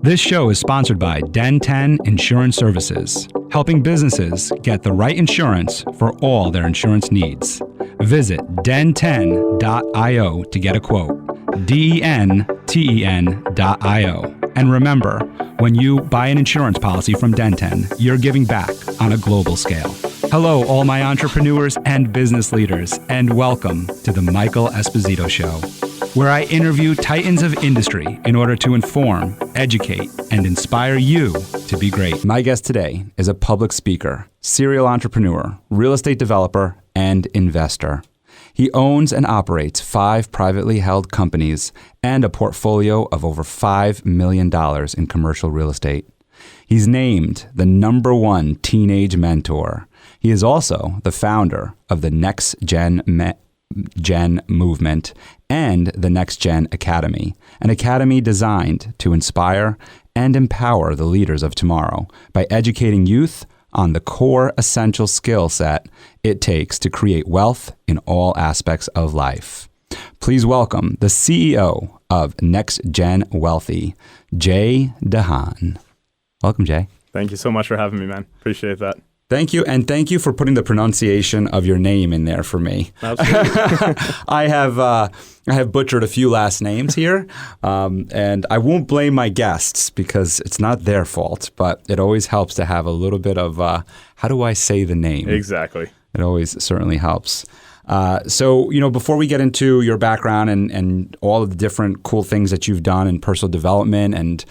This show is sponsored by Den 10 Insurance Services, helping businesses get the right insurance for all their insurance needs. Visit den10.io to get a quote. DENTEN.io. And remember, when you buy an insurance policy from Den 10, you're giving back on a global scale. Hello, all my entrepreneurs and business leaders, and welcome to the Michael Esposito Show, where I interview titans of industry in order to inform, educate, and inspire you to be great. My guest today is a public speaker, serial entrepreneur, real estate developer, and investor. He owns and operates 5 privately held companies and a portfolio of over $5 million in commercial real estate. He's named the #1 teenage mentor. He is also the founder of the NextGen movement and the NextGen Academy, an academy designed to inspire and empower the leaders of tomorrow by educating youth on the core essential skill set it takes to create wealth in all aspects of life. Please welcome the CEO of NextGen Wealthy, Jay Dhahan. Welcome, Jay. Thank you so much for having me, man. Appreciate that. Thank you, and thank you for putting the pronunciation of your name in there for me. Absolutely. I have butchered a few last names here, and I won't blame my guests because it's not their fault, but it always helps to have a little bit of, how do I say the name? Exactly. It always certainly helps. So, before we get into your background and all of the different cool things that you've done in personal development and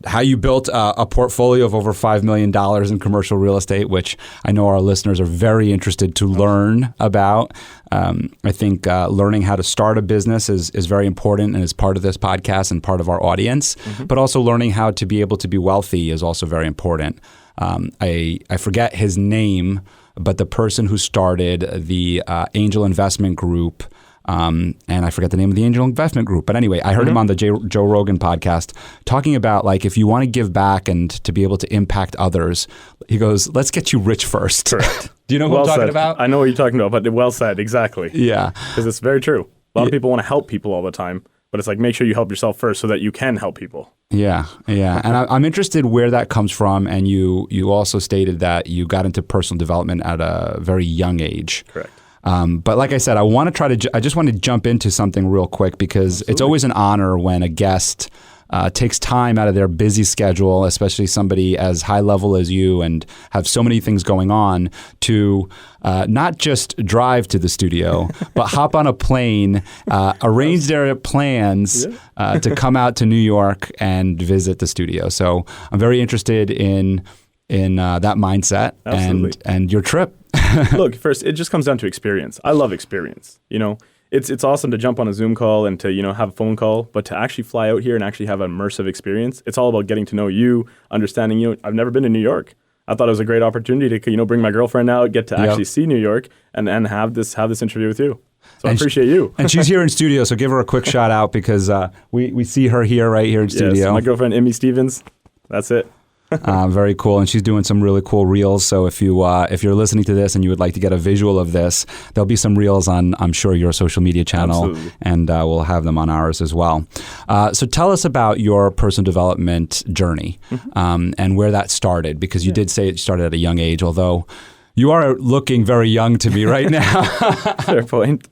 how you built a portfolio of over $5 million in commercial real estate, which I know our listeners are very interested to learn about. I think learning how to start a business is very important and is part of this podcast and part of our audience. Mm-hmm. But also learning how to be able to be wealthy is also very important. I forget his name, but the person who started the Angel Investment Group, and I forget the name of the Angel Investment Group. But anyway, I heard him on the Joe Rogan podcast talking about, like, if you want to give back and to be able to impact others, he goes, let's get you rich first. Correct. Do you know who I'm talking about? I know what you're talking about, but well said. Exactly. Yeah. Because it's very true. A lot of people want to help people all the time, but it's like, make sure you help yourself first so that you can help people. Yeah. And I'm interested where that comes from. And you also stated that you got into personal development at a very young age. Correct. But like I said, I just want to jump into something real quick because It's always an honor when a guest takes time out of their busy schedule, especially somebody as high level as you and have so many things going on, to not just drive to the studio, but hop on a plane, arrange their plans to come out to New York and visit the studio. So I'm very interested in that mindset and your trip. Look, first, it just comes down to experience. I love experience. It's awesome to jump on a Zoom call and to, have a phone call, but to actually fly out here and actually have an immersive experience, it's all about getting to know you, understanding you. I've never been to New York. I thought it was a great opportunity to, bring my girlfriend out, get to actually see New York and have this interview with you. So I appreciate you. And she's here in studio, so give her a quick shout out because we see her right here in studio. Yes, my girlfriend, Emmy Stevens. That's it. Very cool, and she's doing some really cool reels. So if you're listening to this and you would like to get a visual of this, there'll be some reels on, I'm sure, your social media channel. Absolutely. And we'll have them on ours as well. So tell us about your personal development journey and where that started, because you did say it started at a young age, although you are looking very young to me right now. Fair point.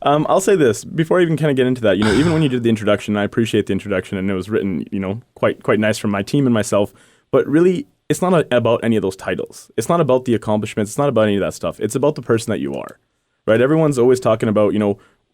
I'll say this before I even kind of get into that. Even when you did the introduction, I appreciate the introduction, and it was written, quite nice from my team and myself. But really, it's not about any of those titles. It's not about the accomplishments. It's not about any of that stuff. It's about the person that you are, right? Everyone's always talking about,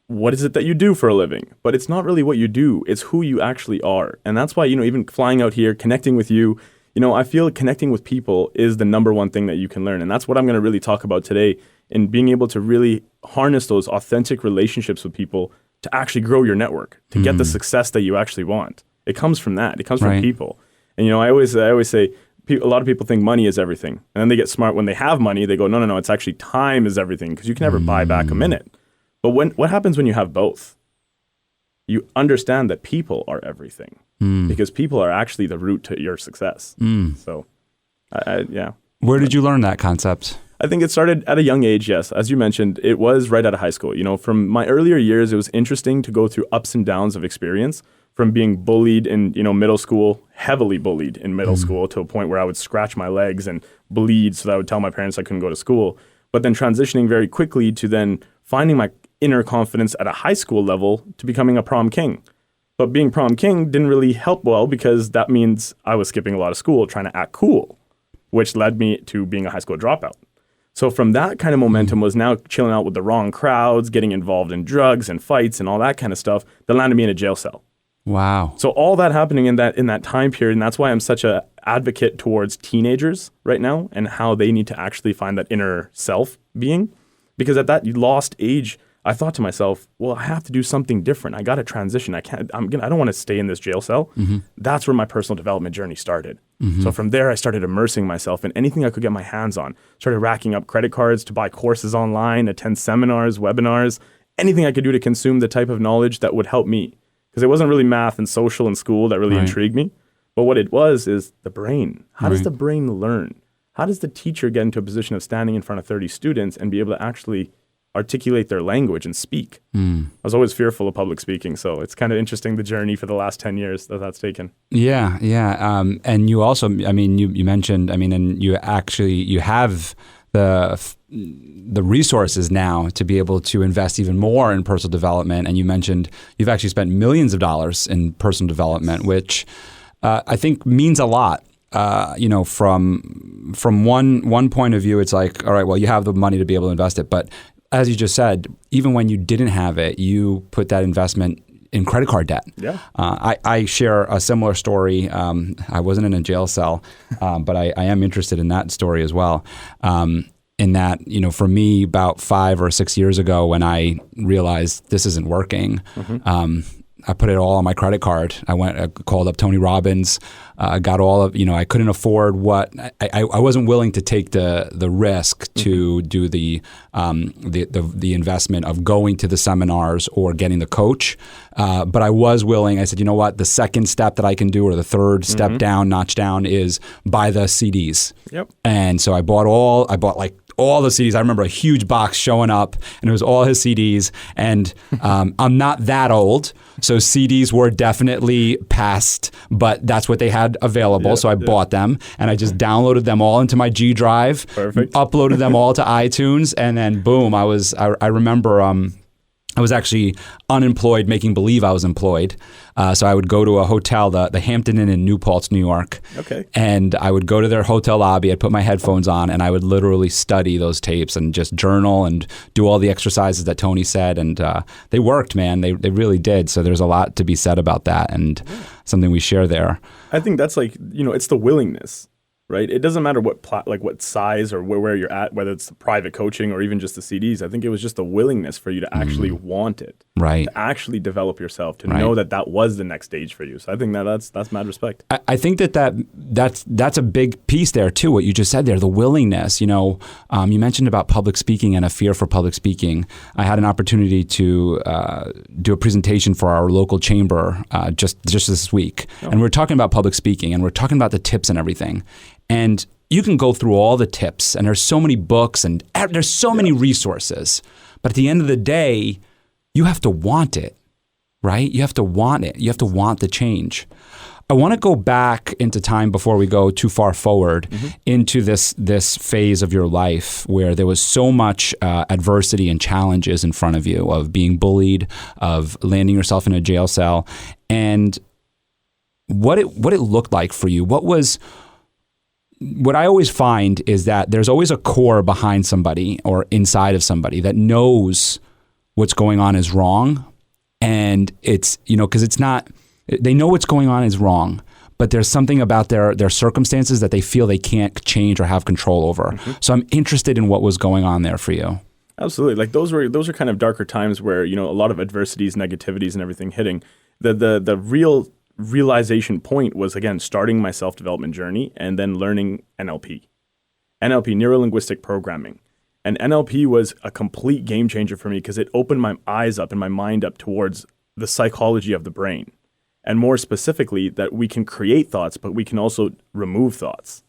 what is it that you do for a living? But it's not really what you do. It's who you actually are. And that's why, even flying out here, connecting with you, I feel connecting with people is the #1 thing that you can learn. And that's what I'm going to really talk about today, in being able to really harness those authentic relationships with people to actually grow your network, to get the success that you actually want. It comes from that. It comes from people. And, I always say, a lot of people think money is everything. And then they get smart when they have money. They go, no, it's actually time is everything, because you can never buy back a minute. But what happens when you have both? You understand that people are everything, because people are actually the root to your success. So, yeah. Where did you learn that concept? I think it started at a young age, yes. As you mentioned, it was right out of high school. From my earlier years, it was interesting to go through ups and downs of experience. from being bullied in, middle school, heavily bullied in middle school, to a point where I would scratch my legs and bleed so that I would tell my parents I couldn't go to school. But then transitioning very quickly to then finding my inner confidence at a high school level to becoming a prom king. But being prom king didn't really help well, because that means I was skipping a lot of school trying to act cool, which led me to being a high school dropout. So from that kind of momentum was now chilling out with the wrong crowds, getting involved in drugs and fights and all that kind of stuff that landed me in a jail cell. Wow. So all that happening in that time period, and that's why I'm such a advocate towards teenagers right now and how they need to actually find that inner self being. Because at that lost age, I thought to myself, well, I have to do something different. I got to transition. I don't want to stay in this jail cell. That's where my personal development journey started. So from there, I started immersing myself in anything I could get my hands on. Started racking up credit cards to buy courses online, attend seminars, webinars, anything I could do to consume the type of knowledge that would help me. Because it wasn't really math and social and school that really intrigued me. But what it was is the brain. How does the brain learn? How does the teacher get into a position of standing in front of 30 students and be able to actually articulate their language and speak? I was always fearful of public speaking, so it's kind of interesting, the journey for the last 10 years that's taken. Yeah. And you also, you mentioned, and you have the resources now to be able to invest even more in personal development. And you mentioned you've actually spent millions of dollars in personal development, which I think means a lot. From one point of view, it's like, all right, well, you have the money to be able to invest it. But as you just said, even when you didn't have it, you put that investment in credit card debt. Yeah. I share a similar story. I wasn't in a jail cell, but I am interested in that story as well. In that, for me, about 5 or 6 years ago, when I realized this isn't working, I put it all on my credit card. I called up Tony Robbins, got all of, I couldn't afford what, I wasn't willing to take the risk to do the investment of going to the seminars or getting the coach. But I was willing. I said, you know what, the second step that I can do, or the third step down, notch down, is buy the CDs. Yep. And so I bought like all the CDs. I remember a huge box showing up, and it was all his CDs. And I'm not that old, so CDs were definitely past, but that's what they had available. So I bought them, and I just downloaded them all into my G Drive, uploaded them all to iTunes, and then boom, I remember I was actually unemployed, making believe I was employed. So I would go to a hotel, the Hampton Inn in New Paltz, New York. Okay. And I would go to their hotel lobby. I'd put my headphones on, and I would literally study those tapes and just journal and do all the exercises that Tony said. And they worked, man. They really did. So there's a lot to be said about that, and something we share there. I think that's like, it's the willingness. Right? It doesn't matter what what size or where you're at, whether it's the private coaching or even just the CDs. I think it was just the willingness for you to actually want it, right? To actually develop yourself, to know that was the next stage for you. So I think that's mad respect. I think that's a big piece there too. What you just said there, the willingness. You mentioned about public speaking and a fear for public speaking. I had an opportunity to do a presentation for our local chamber just this week, and we're talking about public speaking, and we're talking about the tips and everything. And you can go through all the tips, and there's so many books, and there's so many resources. But at the end of the day, you have to want it, right? You have to want it. You have to want the change. I want to go back into time before we go too far forward into this phase of your life where there was so much adversity and challenges in front of you, of being bullied, of landing yourself in a jail cell, and what it looked like for you. What I always find is that there's always a core behind somebody or inside of somebody that knows what's going on is wrong. And it's, because it's not, they know what's going on is wrong, but there's something about their circumstances that they feel they can't change or have control over. So I'm interested in what was going on there for you. Absolutely. Like those are kind of darker times where, a lot of adversities, negativities and everything hitting. The real realization point was, again, starting my self-development journey and then learning NLP, neuro-linguistic programming. And NLP was a complete game changer for me because it opened my eyes up and my mind up towards the psychology of the brain. And more specifically, that we can create thoughts, but we can also remove thoughts.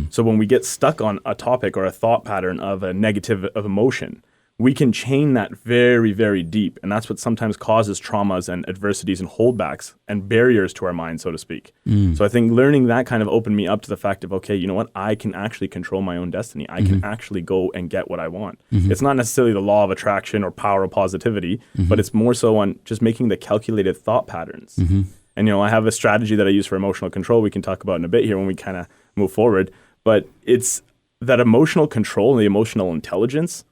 So when we get stuck on a topic or a thought pattern of a negative of emotion, we can chain that very, very deep. And that's what sometimes causes traumas and adversities and holdbacks and barriers to our mind, so to speak. So I think learning that kind of opened me up to the fact of, okay, you know what? I can actually control my own destiny. I can actually go and get what I want. It's not necessarily the law of attraction or power of positivity, but it's more so on just making the calculated thought patterns. And, you know, I have a strategy that I use for emotional control we can talk about in a bit here when we kind of move forward. But it's that emotional control and the emotional intelligence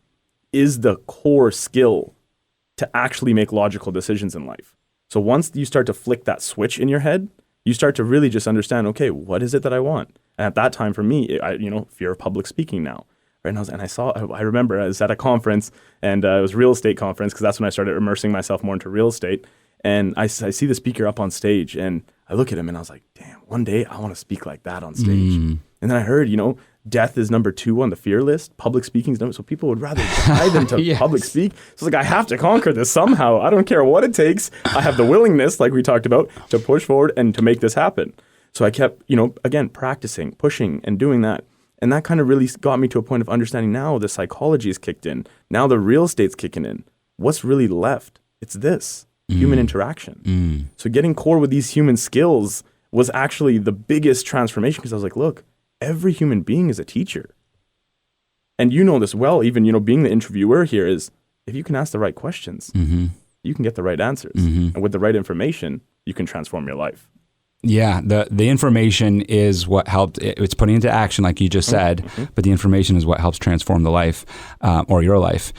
is the core skill to actually make logical decisions in life. So once you start to flick that switch in your head, you start to really just understand, okay, what is it that I want? And at that time for me, fear of public speaking now. Right? And I remember I was at a conference, and it was a real estate conference, because that's when I started immersing myself more into real estate. And I see the speaker up on stage, and I look at him and I was like, damn, one day I want to speak like that on stage. And then I heard, death is number 2 on the fear list. Public speaking is number, so people would rather die than to public speak. So it's like, I have to conquer this somehow. I don't care what it takes. I have the willingness, like we talked about, to push forward and to make this happen. So I kept, again, practicing, pushing, and doing that. And that kind of really got me to a point of understanding now the psychology is kicked in. Now the real estate's kicking in. What's really left? It's this, human interaction. So getting core with these human skills was actually the biggest transformation, because I was like, look, every human being is a teacher. And you know this well, even, being the interviewer here, is if you can ask the right questions, you can get the right answers. And with the right information, you can transform your life. Yeah, the information is what helped. It's putting into action, like you just said, but the information is what helps transform the life, or your life.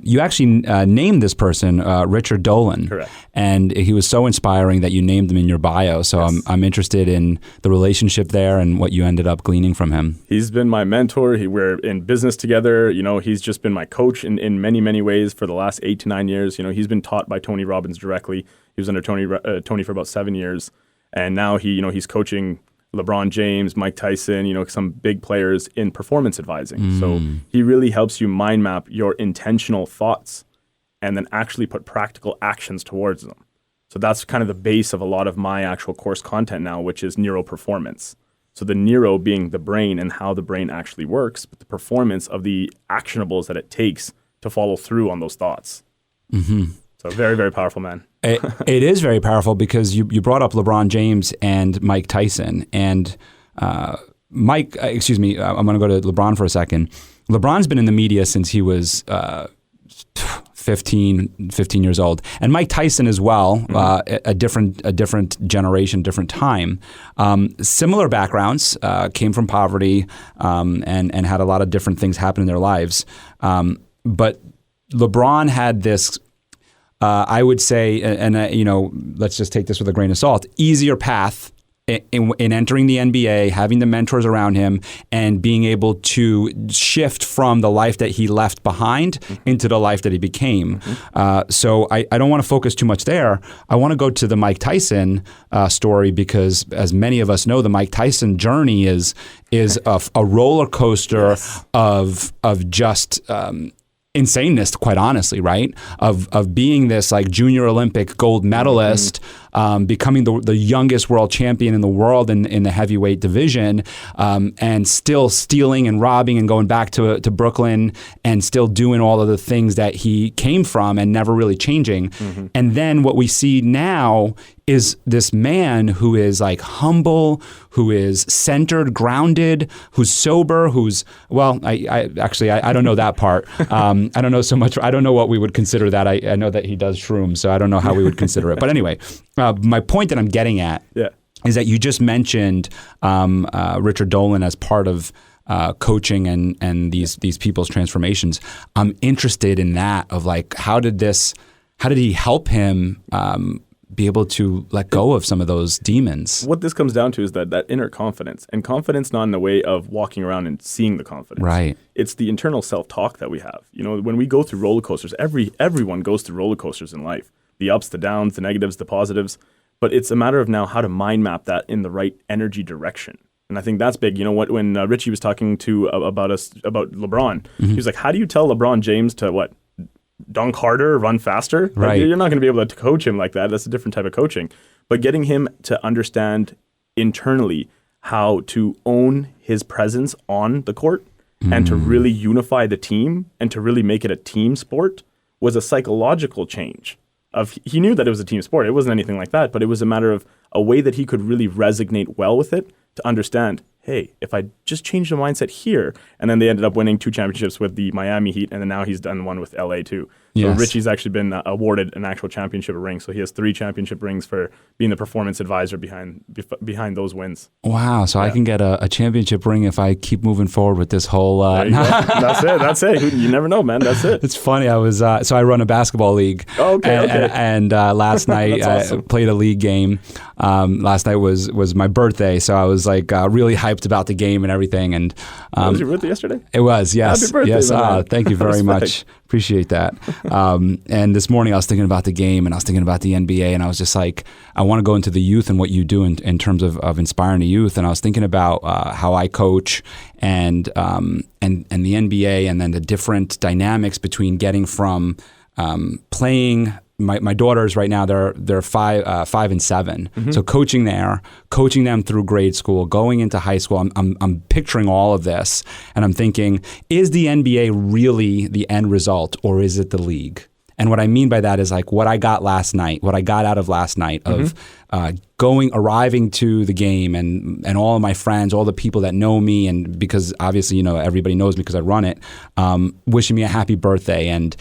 You actually named this person Richard Dolan. Correct. And he was so inspiring that you named him in your bio. So yes. I'm interested in the relationship there and what you ended up gleaning from him. He's been my mentor. We're in business together. He's just been my coach in many, many ways for the last 8 to 9 years. He's been taught by Tony Robbins directly. He was under Tony for about 7 years. And now he's coaching LeBron James, Mike Tyson, some big players in performance advising. So he really helps you mind map your intentional thoughts and then actually put practical actions towards them. So that's kind of the base of a lot of my actual course content now, which is Neuro-Performance. So the neuro being the brain and how the brain actually works, but the performance of the actionables that it takes to follow through on those thoughts. So very, very powerful, man. It is very powerful, because you brought up LeBron James and Mike Tyson. And I'm going to go to LeBron for a second. LeBron's been in the media since he was 15 years old. And Mike Tyson as well, a different generation, different time. Similar backgrounds, came from poverty, and had a lot of different things happen in their lives. But LeBron had this, I would say, let's just take this with a grain of salt, easier path in entering the NBA, having the mentors around him, and being able to shift from the life that he left behind into the life that he became. So I don't want to focus too much there. I want to go to the Mike Tyson story, because as many of us know, the Mike Tyson journey is a roller coaster of just insaneness, quite honestly, right? Of being this like junior Olympic gold medalist, becoming the youngest world champion in the world in the heavyweight division, and still stealing and robbing and going back to Brooklyn and still doing all of the things that he came from and never really changing. And then what we see now is this man who is like humble, who is centered, grounded, who's sober, who's, well, I don't know that part. I don't know so much. I don't know what we would consider that. I know that he does shrooms, so I don't know how we would consider it. But anyway, my point that I'm getting at is that you just mentioned Richard Dolan as part of coaching and these people's transformations. I'm interested in that, of like, how did he help him be able to let go of some of those demons? What this comes down to is that inner confidence, and confidence not in the way of walking around and seeing the confidence. Right. It's the internal self-talk that we have. When we go through roller coasters, everyone goes through roller coasters in life. The ups, the downs, the negatives, the positives. But it's a matter of now how to mind map that in the right energy direction. And I think that's big. When Richie was talking about LeBron, he was like, how do you tell LeBron James to dunk harder, run faster? Right. You're not going to be able to coach him like that. That's a different type of coaching. But getting him to understand internally how to own his presence on the court and to really unify the team and to really make it a team sport was a psychological change. He knew that it was a team sport. It wasn't anything like that, but it was a matter of a way that he could really resonate well with it to understand, hey, if I just change the mindset here, and then they ended up winning 2 championships with the Miami Heat, and then now he's done one with LA too. So Yes. Richie's actually been awarded an actual championship ring. So he has 3 championship rings for being the performance advisor behind those wins. Wow. So I can get a championship ring if I keep moving forward with this whole. There you go. That's it. You never know, man. That's it. It's funny. I was so I run a basketball league. And last night awesome. I played a league game. Last night was my birthday, so I was like really hyped about the game and everything. And was your birthday yesterday? It was, yes. Happy birthday, yes. man. Thank you very much. Appreciate that. And this morning I was thinking about the game and I was thinking about the NBA, and I was just like, I want to go into the youth and what you do in terms of inspiring the youth. And I was thinking about how I coach and the NBA, and then the different dynamics between getting from playing. My daughters right now, they're 5 and 7. Mm-hmm. So coaching them through grade school, going into high school, I'm picturing all of this, and I'm thinking, is the NBA really the end result, or is it the league? And what I mean by that is like what I got out of last night of arriving to the game, and all of my friends, all the people that know me, and because obviously, everybody knows me because I run it, wishing me a happy birthday and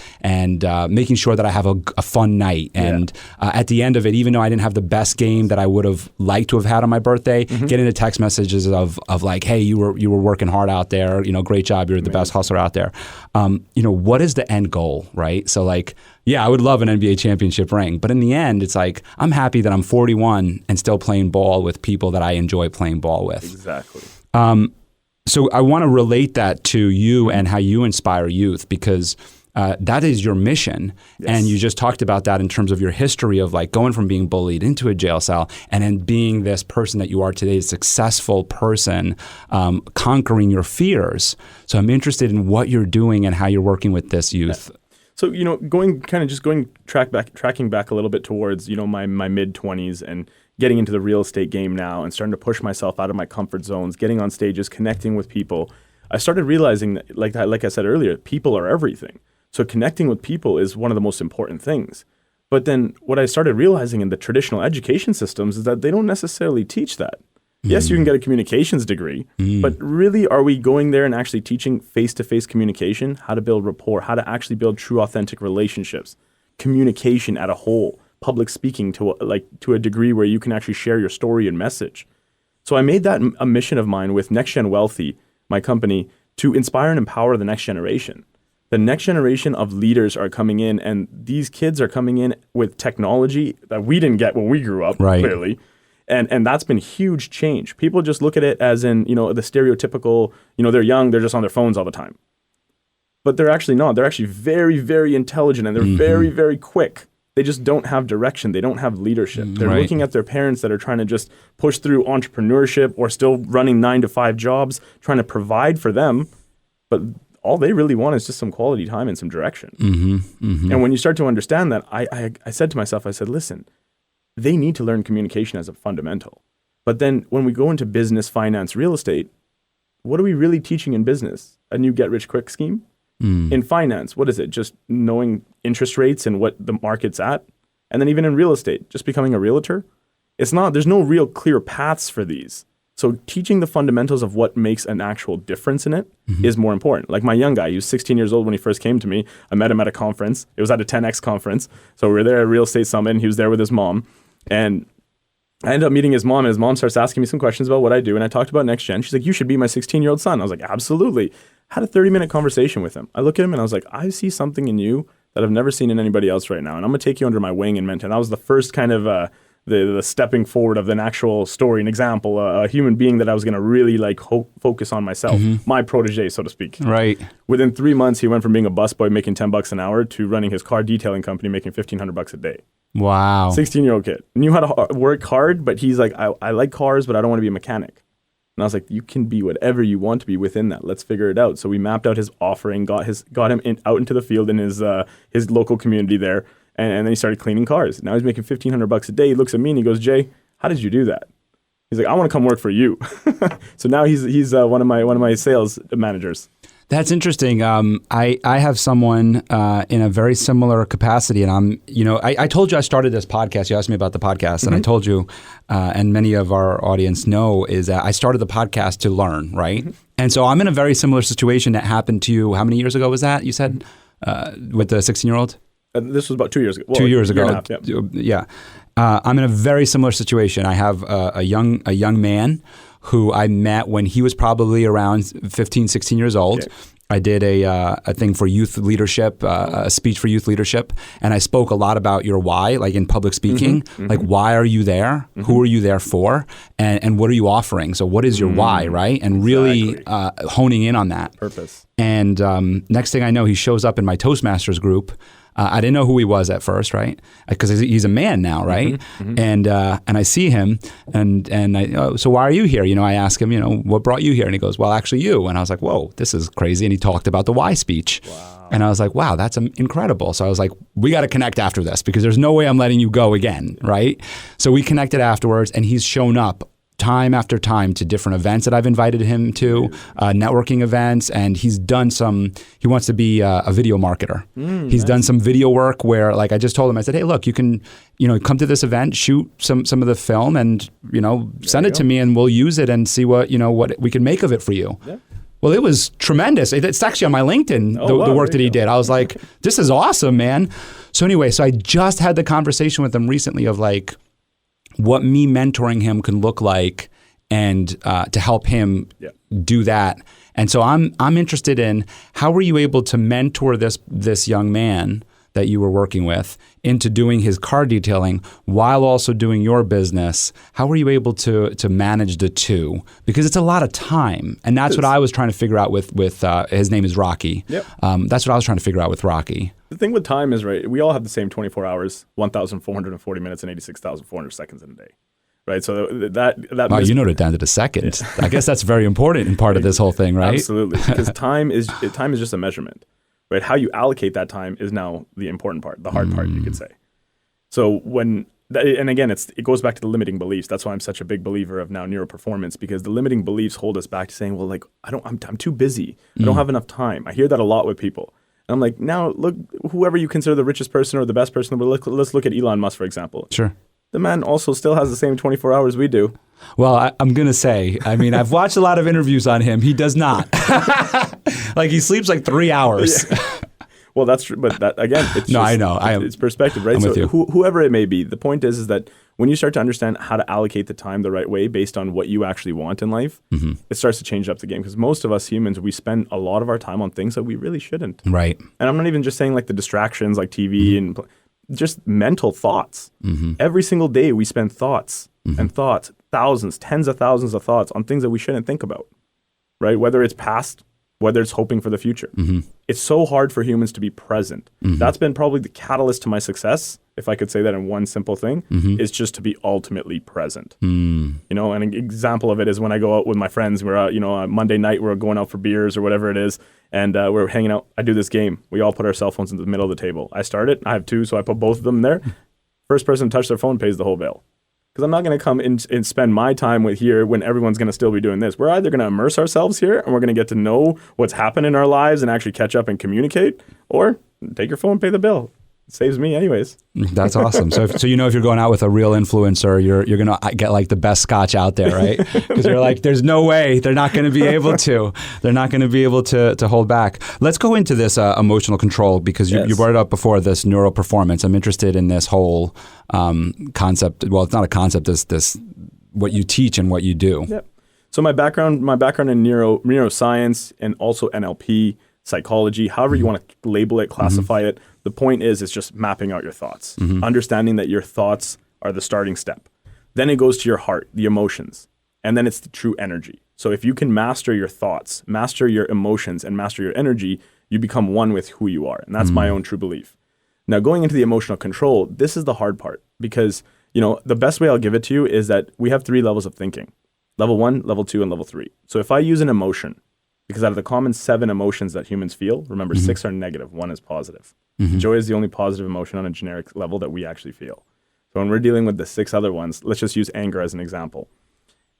making sure that I have a fun night. And at the end of it, even though I didn't have the best game that I would have liked to have had on my birthday, getting the text messages of like, hey, you were working hard out there, great job, you're the best hustler out there. What is the end goal, right? So like, yeah, I would love an NBA championship ring, but in the end, it's like, I'm happy that I'm 41 and still playing ball with people that I enjoy playing ball with. Exactly. So I want to relate that to you and how you inspire youth, because that is your mission. Yes. And you just talked about that in terms of your history of like going from being bullied into a jail cell and then being this person that you are today, a successful person, conquering your fears. So I'm interested in what you're doing and how you're working with this youth. So, tracking back a little bit towards, my mid-20s and getting into the real estate game now and starting to push myself out of my comfort zones, getting on stages, connecting with people, I started realizing that, like I said earlier, people are everything. So connecting with people is one of the most important things. But then what I started realizing in the traditional education systems is that they don't necessarily teach that. Yes, you can get a communications degree, but really, are we going there and actually teaching face-to-face communication, how to build rapport, how to actually build true, authentic relationships, communication at a whole, public speaking to a degree where you can actually share your story and message? So I made that a mission of mine with NextGen Wealthy, my company, to inspire and empower the next generation. The next generation of leaders are coming in, and these kids are coming in with technology that we didn't get when we grew up, clearly. And that's been huge change. People just look at it as in, the stereotypical, they're young, they're just on their phones all the time. But they're actually not. They're actually very, very intelligent, and they're very, very quick. They just don't have direction. They don't have leadership. They're looking at their parents that are trying to just push through entrepreneurship or still running 9-to-5 jobs, trying to provide for them. But all they really want is just some quality time and some direction. And when you start to understand that, I said to myself, listen, they need to learn communication as a fundamental. But then when we go into business, finance, real estate, what are we really teaching in business? A new get-rich-quick scheme? In finance, what is it? Just knowing interest rates and what the market's at? And then even in real estate, just becoming a realtor? It's not. There's no real clear paths for these. So teaching the fundamentals of what makes an actual difference in it is more important. Like my young guy, he was 16 years old when he first came to me. I met him at a conference. It was at a 10X conference. So we were there at a real estate summit, and he was there with his mom. And I ended up meeting his mom, and his mom starts asking me some questions about what I do. And I talked about NextGen. She's like, you should be my 16-year-old son. I was like, absolutely. Had a 30-minute conversation with him. I look at him and I was like, I see something in you that I've never seen in anybody else right now. And I'm going to take you under my wing and mentor. And that was the first kind of the stepping forward of an actual story, an example, a human being that I was going to really focus on myself, my protege, so to speak. Right. Within 3 months, he went from being a busboy making $10 an hour to running his car detailing company making $1,500 a day. Wow. 16-year-old kid. Knew how to work hard, but he's like, I like cars, but I don't want to be a mechanic. And I was like, you can be whatever you want to be within that. Let's figure it out. So we mapped out his offering, got him out into the field in his local community there, and then he started cleaning cars. Now he's making $1,500 a day. He looks at me and he goes, Jay, how did you do that? He's like, I want to come work for you. So now he's one of my sales managers. That's interesting. I have someone in a very similar capacity, and I told you I started this podcast. You asked me about the podcast, and I told you, and many of our audience know, is that I started the podcast to learn, right? And so I'm in a very similar situation that happened to you. How many years ago was that? You said with the 16-year-old. This was about 2 years ago. Well, 2 years ago. Year and a half, yeah. I'm in a very similar situation. I have a young man who I met when he was probably around 15, 16 years old. Okay. I did a thing for youth leadership, a speech for youth leadership, and I spoke a lot about your why, like in public speaking, like why are you there? Who are you there for? And what are you offering? So what is your why, right? And really honing in on that. Purpose. And next thing I know, he shows up in my Toastmasters group. I didn't know who he was at first, right? Because he's a man now, right? And I see him, and I so why are you here? I ask him, what brought you here? And he goes, well, actually you. And I was like, whoa, this is crazy. And he talked about the why speech. Wow. And I was like, wow, that's incredible. So I was like, we got to connect after this because there's no way I'm letting you go again, right? So we connected afterwards, and he's shown up time after time to different events that I've invited him to, networking events, and he wants to be a video marketer. He's done some video work where, like I just told him, I said, hey, look, you can, come to this event, shoot some of the film and, send it to me and we'll use it and see what we can make of it for you. Yeah. Well, it was tremendous. It's actually on my LinkedIn, the work that he did. I was like, this is awesome, man. So anyway, I just had the conversation with him recently of like, what me mentoring him can look like and to help him do that. And so I'm interested in how were you able to mentor this young man that you were working with into doing his car detailing while also doing your business? How were you able to manage the two? Because it's a lot of time. And that's what I was trying to figure out with his name is Rocky. Yep. That's what I was trying to figure out with Rocky. The thing with time is, right, we all have the same 24 hours, 1,440 minutes, and 86,400 seconds in a day, right? So that wow, you know it down to the second. Yeah. I guess that's very important in part of this whole thing, right? Absolutely, because time is just a measurement, right? How you allocate that time is now the important part, the hard part, you could say. So and again, it goes back to the limiting beliefs. That's why I'm such a big believer of now Neuro-Performance, because the limiting beliefs hold us back to saying, well, like I'm too busy. I don't have enough time. I hear that a lot with people. I'm like, now look, whoever you consider the richest person or the best person, let's look at Elon Musk, for example. Sure. The man also still has the same 24 hours we do. Well, I'm going to say, I've watched a lot of interviews on him. He does not. Like he sleeps like 3 hours. Yeah. Well, that's true. But that, again, it's I know. It's perspective, right? I'm with you. Whoever it may be, the point is that when you start to understand how to allocate the time the right way based on what you actually want in life, it starts to change up the game. Because most of us humans, we spend a lot of our time on things that we really shouldn't. Right. And I'm not even just saying like the distractions like TV and just mental thoughts. Every single day we spend thoughts and thoughts, thousands, tens of thousands of thoughts on things that we shouldn't think about, right? Whether it's past, whether it's hoping for the future. It's so hard for humans to be present. That's been probably the catalyst to my success, if I could say that in one simple thing, is just to be ultimately present. And an example of it is when I go out with my friends, we're on Monday night, we're going out for beers or whatever it is, and we're hanging out. I do this game. We all put our cell phones in the middle of the table. I start it. I have two, so I put both of them there. First person to touch their phone pays the whole bill. Because I'm not going to come and spend my time with here when everyone's going to still be doing this. We're either going to immerse ourselves here and we're going to get to know what's happened in our lives and actually catch up and communicate, or take your phone and pay the bill. It saves me anyways. That's awesome. So if you're going out with a real influencer, you're going to get like the best scotch out there, right? Because you're like, there's no way they're not going to be able to. They're not going to be able to hold back. Let's go into this emotional control because you brought it up before, this Neuro-Performance. I'm interested in this whole concept. Well, it's not a concept. This what you teach and what you do. Yep. So my background in neuroscience and also NLP, psychology, however you want to label it, classify it. The point is, it's just mapping out your thoughts, understanding that your thoughts are the starting step. Then it goes to your heart, the emotions, and then it's the true energy. So if you can master your thoughts, master your emotions, and master your energy, you become one with who you are. And that's my own true belief. Now, going into the emotional control, this is the hard part because, the best way I'll give it to you is that we have 3 levels of thinking. Level 1, level 2, and level 3. So if I use an emotion, because out of the common 7 emotions that humans feel, remember 6 are negative, 1 is positive. Joy is the only positive emotion on a generic level that we actually feel. So when we're dealing with the 6 other ones, let's just use anger as an example.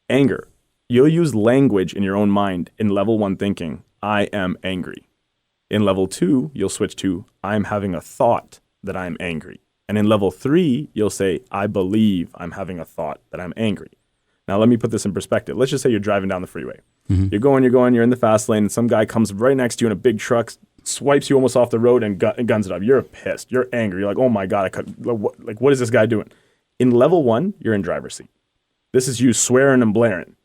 Anger, you'll use language in your own mind in level 1 thinking I am angry. In level 2, you'll switch to I'm having a thought that I'm angry. And in level 3, you'll say, I believe I'm having a thought that I'm angry. Now, let me put this in perspective. Let's just say you're driving down the freeway. You're going, you're in the fast lane, and some guy comes right next to you in a big truck, swipes you almost off the road and guns it up. You're pissed. You're angry. You're like, oh my God, what is this guy doing? In level 1, you're in driver's seat. This is you swearing and blaring.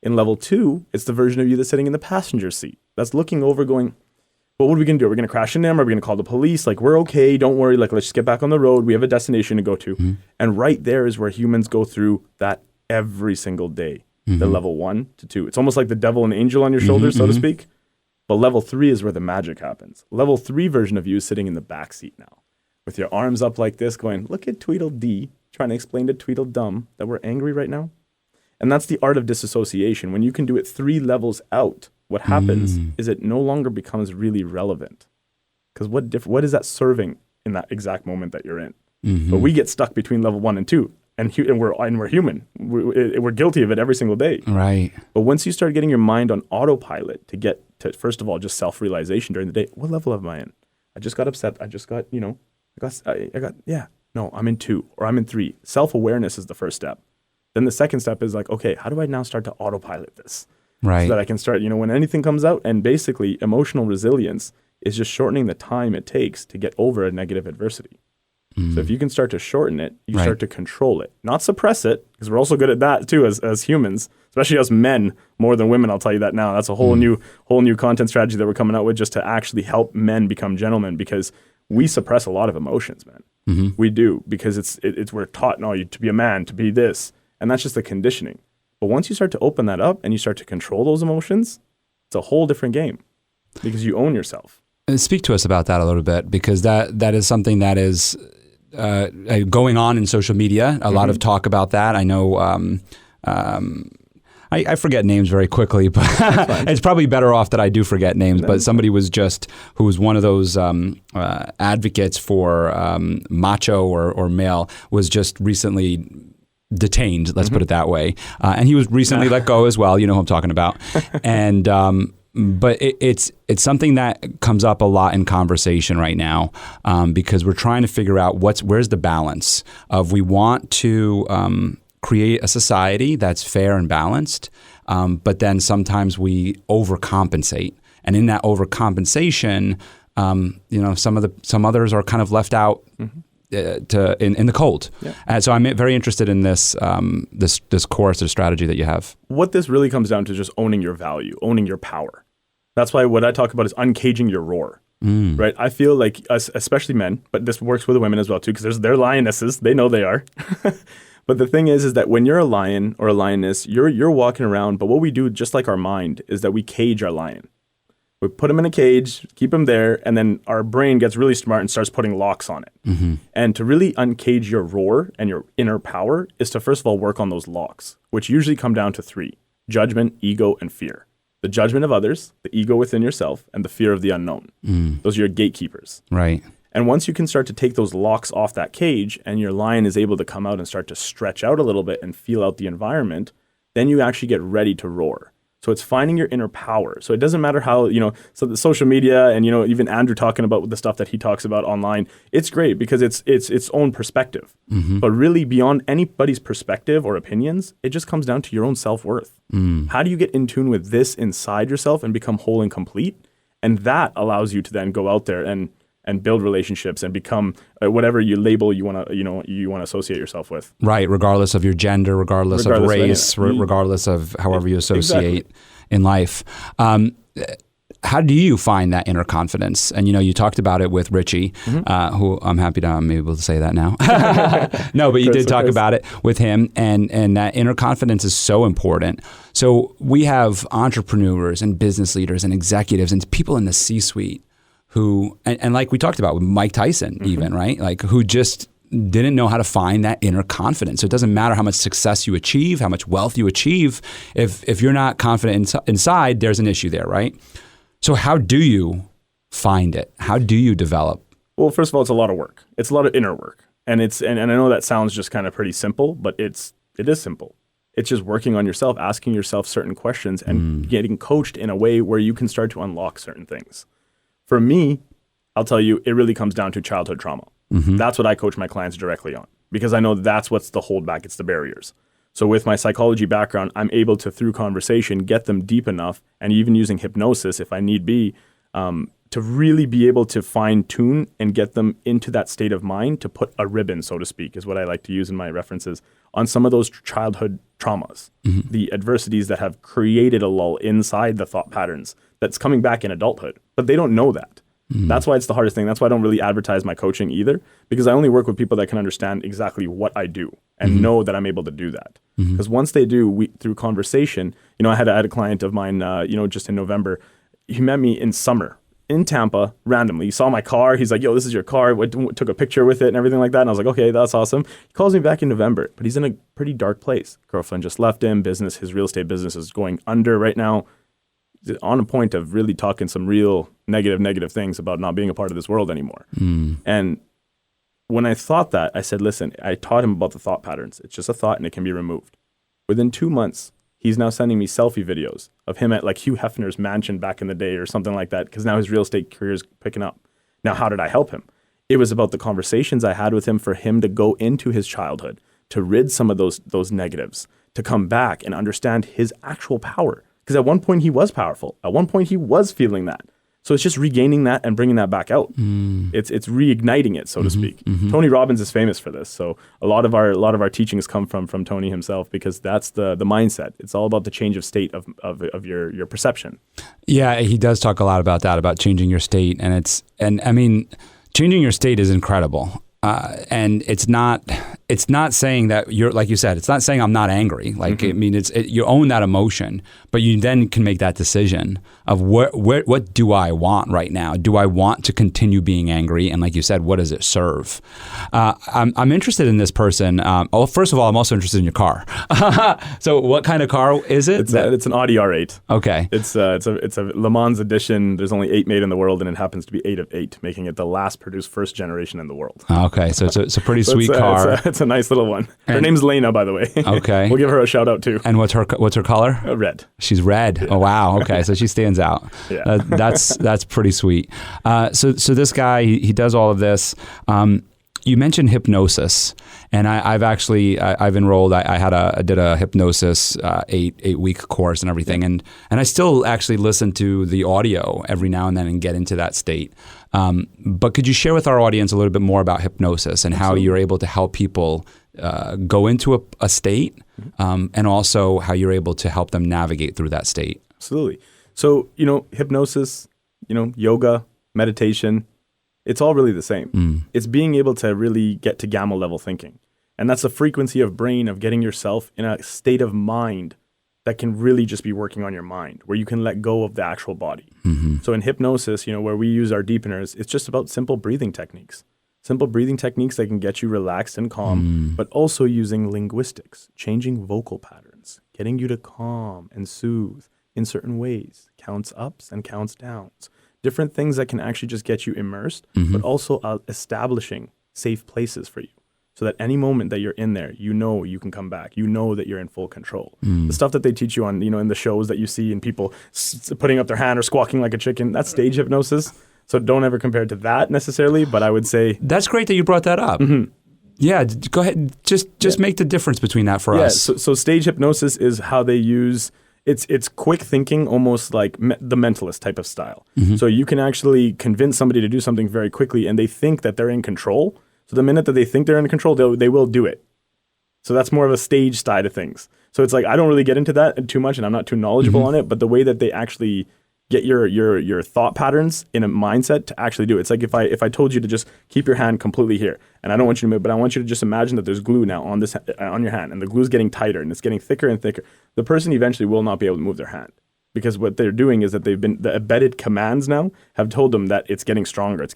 In level 2, it's the version of you that's sitting in the passenger seat. That's looking over going, well, what are we going to do? Are we going to crash into them? Are we going to call the police? Like, we're okay. Don't worry. Like, let's just get back on the road. We have a destination to go to. And right there is where humans go through that every single day. The level 1 to 2. It's almost like the devil and angel on your shoulders, so to speak. But level 3 is where the magic happens. Level 3 version of you is sitting in the back seat now with your arms up like this going, look at Tweedledee trying to explain to Tweedledum that we're angry right now. And that's the art of disassociation. When you can do it 3 levels out, what happens is it no longer becomes really relevant. Because what is that serving in that exact moment that you're in? But we get stuck between level 1 and 2. And we're human. We're guilty of it every single day. Right. But once you start getting your mind on autopilot to get to, first of all, just self-realization during the day, what level am I in? I just got upset. I just got, I'm in 2 or I'm in 3. Self-awareness is the first step. Then the second step is like, okay, how do I now start to autopilot this? Right. So that I can start, when anything comes out, and basically emotional resilience is just shortening the time it takes to get over a negative adversity. So if you can start to shorten it, you start to control it, not suppress it, because we're also good at that too as humans, especially us men more than women. I'll tell you that now. That's a whole new content strategy that we're coming out with just to actually help men become gentlemen, because we suppress a lot of emotions, man. We do, because it's we're taught to be a man, to be this, and that's just the conditioning. But once you start to open that up and you start to control those emotions, it's a whole different game because you own yourself. Speak to us about that a little bit, because that is something that is going on in social media. A lot of talk about that. I know I forget names very quickly, but it's probably better off that I do forget names. But somebody who was one of those advocates for macho or male was just recently detained. Let's put it that way. And he was recently let go as well. You know who I'm talking about. And but it's something that comes up a lot in conversation right now, because we're trying to figure out where's the balance of, we want to create a society that's fair and balanced, but then sometimes we overcompensate, and in that overcompensation, some others are kind of left out. In the cold. And so I'm very interested in this course or strategy that you have. What this really comes down to is just owning your value, owning your power. That's why what I talk about is uncaging your roar, right? I feel like us, especially men, but this works with the women as well too, because they're lionesses. They know they are. But the thing is that when you're a lion or a lioness, you're walking around, but what we do, just like our mind, is that we cage our lion. We put him in a cage, keep him there, and then our brain gets really smart and starts putting locks on it. And to really uncage your roar and your inner power is to first of all work on those locks, which usually come down to 3: judgment, ego, and fear. The judgment of others, the ego within yourself, and the fear of the unknown. Those are your gatekeepers. Right. And once you can start to take those locks off that cage and your lion is able to come out and start to stretch out a little bit and feel out the environment, then you actually get ready to roar. So it's finding your inner power. So it doesn't matter how, so the social media and, even Andrew talking about the stuff that he talks about online, it's great because it's its own perspective. But really beyond anybody's perspective or opinions, it just comes down to your own self-worth. How do you get in tune with this inside yourself and become whole and complete? And that allows you to then go out there and build relationships and become whatever you label you want to associate yourself with. Right, regardless of your gender, regardless of race, regardless of however you associate in life. How do you find that inner confidence? And you talked about it with Richie, who I'm happy to I'm able to say that now. No, but you did talk about it with him, and that inner confidence is so important. So we have entrepreneurs and business leaders and executives and people in the C-suite who, and like we talked about with Mike Tyson even, right? Like who just didn't know how to find that inner confidence. So it doesn't matter how much success you achieve, how much wealth you achieve. If you're not confident inside, there's an issue there, right? So how do you find it? How do you develop? Well, first of all, it's a lot of work. It's a lot of inner work. And I know that sounds just kind of pretty simple, but it is simple. It's just working on yourself, asking yourself certain questions and getting coached in a way where you can start to unlock certain things. For me, I'll tell you, it really comes down to childhood trauma. That's what I coach my clients directly on, because I know that's what's the holdback, it's the barriers. So with my psychology background, I'm able to, through conversation, get them deep enough, and even using hypnosis if I need be, to really be able to fine tune and get them into that state of mind to put a ribbon, so to speak, is what I like to use in my references, on some of those childhood traumas, the adversities that have created a lull inside the thought patterns that's coming back in adulthood. But they don't know that. That's why it's the hardest thing. That's why I don't really advertise my coaching either, because I only work with people that can understand exactly what I do and know that I'm able to do that. Because once they do, through conversation, I had a client of mine, just in November. He met me in summer in Tampa randomly. He saw my car. He's like, yo, this is your car. Took a picture with it and everything like that. And I was like, okay, that's awesome. He calls me back in November, but he's in a pretty dark place. Girlfriend just left him. His real estate business is going under right now. On a point of really talking some real negative things about not being a part of this world anymore. And when I thought that, I said, listen, I taught him about the thought patterns. It's just a thought and it can be removed. Within 2 months, he's now sending me selfie videos of him at like Hugh Hefner's mansion back in the day or something like that, because now his real estate career is picking up. Now, how did I help him? It was about the conversations I had with him for him to go into his childhood, to rid some of those negatives, to come back and understand his actual power. Because at one point he was powerful. At one point he was feeling that. So it's just regaining that and bringing that back out. It's reigniting it, so to speak. Tony Robbins is famous for this. So a lot of our teachings come from Tony himself, because that's the mindset. It's all about the change of state of your perception. Yeah, he does talk a lot about that, about changing your state, and I mean, changing your state is incredible. And it's not saying that you're, like you said, it's not saying I'm not angry. Like, I mean, you own that emotion, but you then can make that decision of what do I want right now? Do I want to continue being angry? And like you said, what does it serve? I'm interested in this person. First of all, I'm also interested in your car. So what kind of car is it? It's an Audi R8. Okay. It's a Le Mans edition. There's only 8 made in the world, and it happens to be 8 of 8, making it the last produced first generation in the world. Okay, so it's a pretty sweet car. It's a nice little one. Her name's Lena, by the way. Okay. We'll give her a shout out too. And what's her color? Red. She's red. Yeah. Oh wow. Okay, so she stands out. Yeah. That's pretty sweet. So this guy, he does all of this. You mentioned hypnosis, and I've enrolled. I did a hypnosis 8-week course and everything, and I still actually listen to the audio every now and then and get into that state. But could you share with our audience a little bit more about hypnosis and how you're able to help people go into a state, and also how you're able to help them navigate through that state? Absolutely. So hypnosis, yoga, meditation. It's all really the same. It's being able to really get to gamma level thinking. And that's the frequency of brain of getting yourself in a state of mind that can really just be working on your mind, where you can let go of the actual body. So in hypnosis, where we use our deepeners, it's just about simple breathing techniques. Simple breathing techniques that can get you relaxed and calm, but also using linguistics, changing vocal patterns, getting you to calm and soothe in certain ways, counts ups and counts downs. Different things that can actually just get you immersed, but also establishing safe places for you. So that any moment that you're in there, you can come back. You know that you're in full control. The stuff that they teach you on, in the shows that you see and people putting up their hand or squawking like a chicken, that's stage hypnosis. So don't ever compare it to that necessarily, but I would say... That's great that you brought that up. Yeah, go ahead. Just make the difference between that for us. So stage hypnosis is how they use... It's quick thinking, almost like the mentalist type of style. So you can actually convince somebody to do something very quickly, and they think that they're in control. So the minute that they think they're in control, they will do it. So that's more of a stage side of things. So it's like, I don't really get into that too much, and I'm not too knowledgeable on it, but the way that they actually get your thought patterns in a mindset to actually do it. It's like if I told you to just keep your hand completely here, and I don't want you to move, but I want you to just imagine that there's glue now on your hand, and the glue's getting tighter, and it's getting thicker and thicker. The person eventually will not be able to move their hand, because what they're doing is that the embedded commands now have told them that it's getting stronger,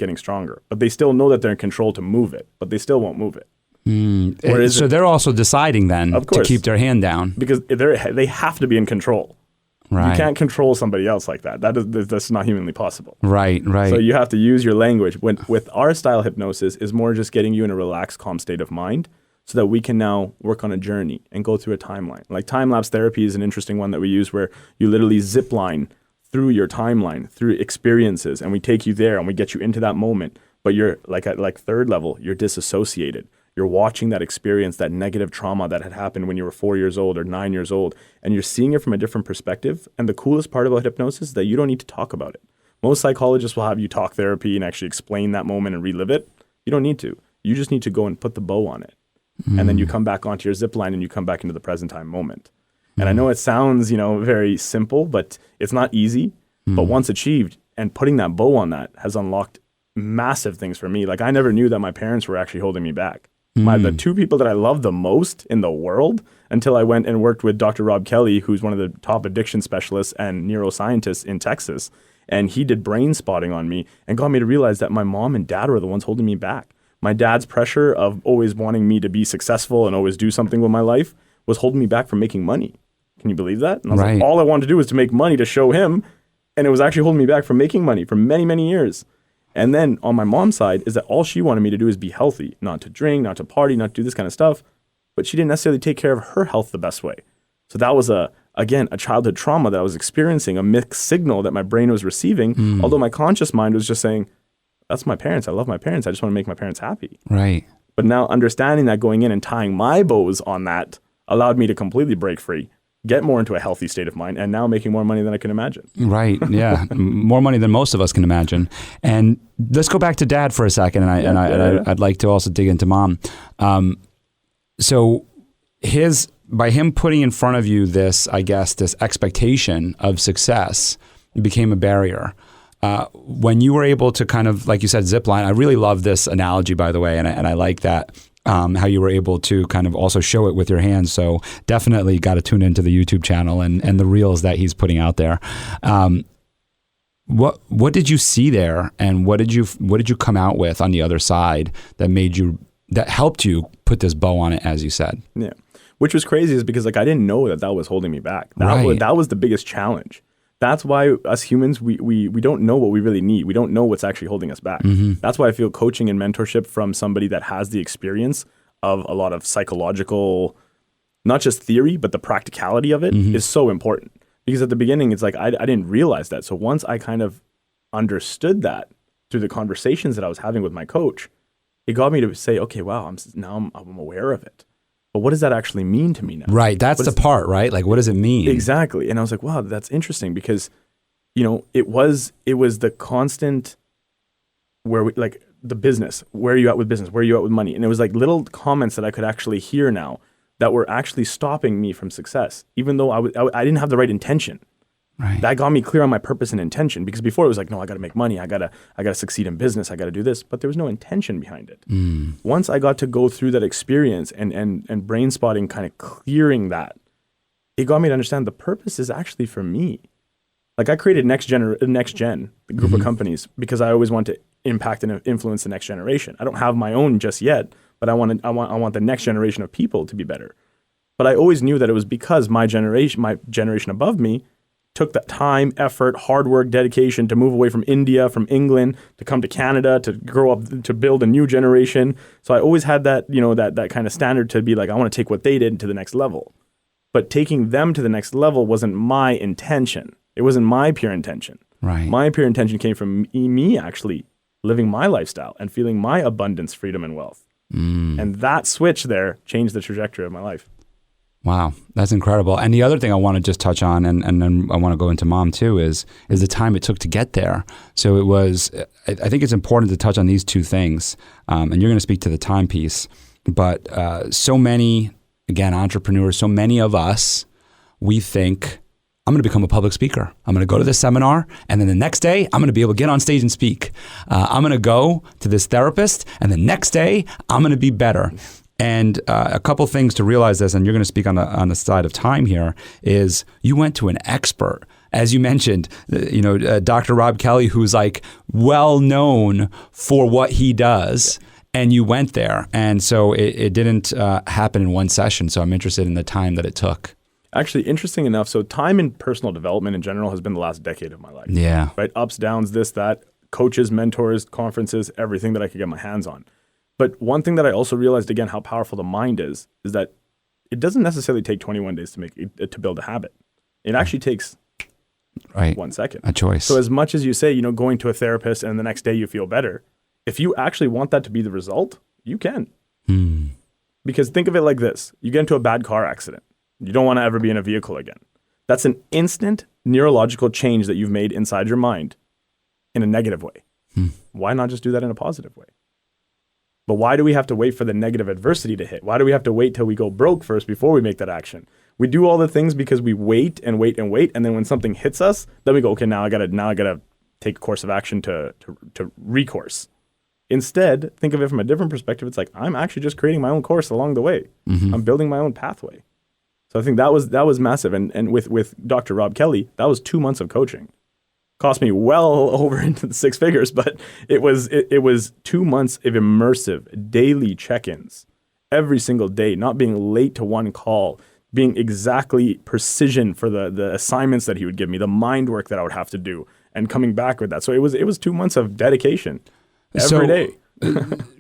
but they still know that they're in control to move it, but they still won't move it. So they're also deciding then to keep their hand down, because they have to be in control. Right. You can't control somebody else like that. That's not humanly possible. Right. So you have to use your language. With our style hypnosis is more just getting you in a relaxed, calm state of mind, so that we can now work on a journey and go through a timeline. Like time-lapse therapy is an interesting one that we use, where you literally zip line through your timeline, through experiences, and we take you there and we get you into that moment. But you're like at like third level, you're disassociated. You're watching that experience, that negative trauma that had happened when you were 4 years old or 9 years old, and you're seeing it from a different perspective. And the coolest part about hypnosis is that you don't need to talk about it. Most psychologists will have you talk therapy and actually explain that moment and relive it. You don't need to. You just need to go and put the bow on it. And then you come back onto your zip line and you come back into the present time moment. And I know it sounds, very simple, but it's not easy. But once achieved, and putting that bow on that has unlocked massive things for me. Like, I never knew that my parents were actually holding me back. The two people that I love the most in the world, until I went and worked with Dr. Rob Kelly, who's one of the top addiction specialists and neuroscientists in Texas. And he did brain spotting on me and got me to realize that my mom and dad were the ones holding me back. My dad's pressure of always wanting me to be successful and always do something with my life was holding me back from making money. Can you believe that? And I was like, all I wanted to do was to make money to show him. And it was actually holding me back from making money for many, many years. And then on my mom's side is that all she wanted me to do is be healthy, not to drink, not to party, not to do this kind of stuff. But she didn't necessarily take care of her health the best way. So that was a childhood trauma that I was experiencing, a mixed signal that my brain was receiving, although my conscious mind was just saying, that's my parents. I love my parents. I just want to make my parents happy. Right. But now understanding that, going in and tying my bows on that allowed me to completely break free, get more into a healthy state of mind, and now making more money than I can imagine. Right. Yeah. More money than most of us can imagine. And let's go back to dad for a second. And I'd like to also dig into mom. So by him putting in front of you this expectation of success, it became a barrier. When you were able to kind of, like you said, zip line, I really love this analogy, by the way, and I like that, how you were able to kind of also show it with your hands. So definitely got to tune into the YouTube channel and the reels that he's putting out there. What did you see there, and what did you come out with on the other side that helped you put this bow on it, as you said? Yeah, which was crazy, is because I didn't know that was holding me back. That was the biggest challenge. That's why us humans, we don't know what we really need. We don't know what's actually holding us back. That's why I feel coaching and mentorship from somebody that has the experience of a lot of psychological, not just theory, but the practicality of it is so important. Because at the beginning, it's like I didn't realize that. So once I kind of understood that through the conversations that I was having with my coach, it got me to say, okay, wow, I'm aware of it. But what does that actually mean to me now? Right. That's the part, right? Like, what does it mean? Exactly. And I was like, wow, that's interesting, because, it was the constant where the business, where are you at with business? Where are you at with money? And it was like little comments that I could actually hear now that were actually stopping me from success, even though I didn't have the right intention. Right. That got me clear on my purpose and intention, because before it was like, no, I got to make money. I got to succeed in business. I got to do this. But there was no intention behind it. Once I got to go through that experience and brain spotting, kind of clearing that, it got me to understand the purpose is actually for me. Like, I created NextGen, the group of companies, because I always want to impact and influence the next generation. I don't have my own just yet, but I want the next generation of people to be better. But I always knew that it was because my generation above me took that time, effort, hard work, dedication to move away from India, from England, to come to Canada, to grow up, to build a new generation. So I always had that, that kind of standard to be like, I want to take what they did to the next level. But taking them to the next level wasn't my intention. It wasn't my pure intention. Right. My pure intention came from me actually living my lifestyle and feeling my abundance, freedom, and wealth. And that switch there changed the trajectory of my life. Wow, that's incredible. And the other thing I want to just touch on, and then I want to go into mom too, is the time it took to get there. So it was, I think it's important to touch on these two things. And you're going to speak to the time piece. But so many, again, entrepreneurs, so many of us, we think, I'm going to become a public speaker. I'm going to go to this seminar, and then the next day, I'm going to be able to get on stage and speak. I'm going to go to this therapist, and the next day, I'm going to be better. And a couple things to realize this, and you're going to speak on the side of time here, is you went to an expert. As you mentioned, Dr. Rob Kelly, who's like well known for what he does, and you went there. And so it didn't happen in one session. So I'm interested in the time that it took. Actually, interesting enough, so time in personal development in general has been the last decade of my life. Yeah. Right? Ups, downs, this, that, coaches, mentors, conferences, everything that I could get my hands on. But one thing that I also realized, again, how powerful the mind is that it doesn't necessarily take 21 days to build a habit. It actually takes 1 second. A choice. So as much as you say, going to a therapist and the next day you feel better, if you actually want that to be the result, you can. Because think of it like this. You get into a bad car accident. You don't want to ever be in a vehicle again. That's an instant neurological change that you've made inside your mind in a negative way. Why not just do that in a positive way? But why do we have to wait for the negative adversity to hit? Why do we have to wait till we go broke first before we make that action? We do all the things because we wait and wait and wait, and then when something hits us, then we go, okay, now I gotta take a course of action to recourse. Instead, think of it from a different perspective. It's like, I'm actually just creating my own course along the way. I'm building my own pathway. So I think that was massive. And with Dr. Rob Kelly, that was 2 months of coaching. Cost me well over into the 6 figures, but it was 2 months of immersive daily check-ins every single day, not being late to one call, being exactly precision for the assignments that he would give me, the mind work that I would have to do, and coming back with that. So it was 2 months of dedication every day.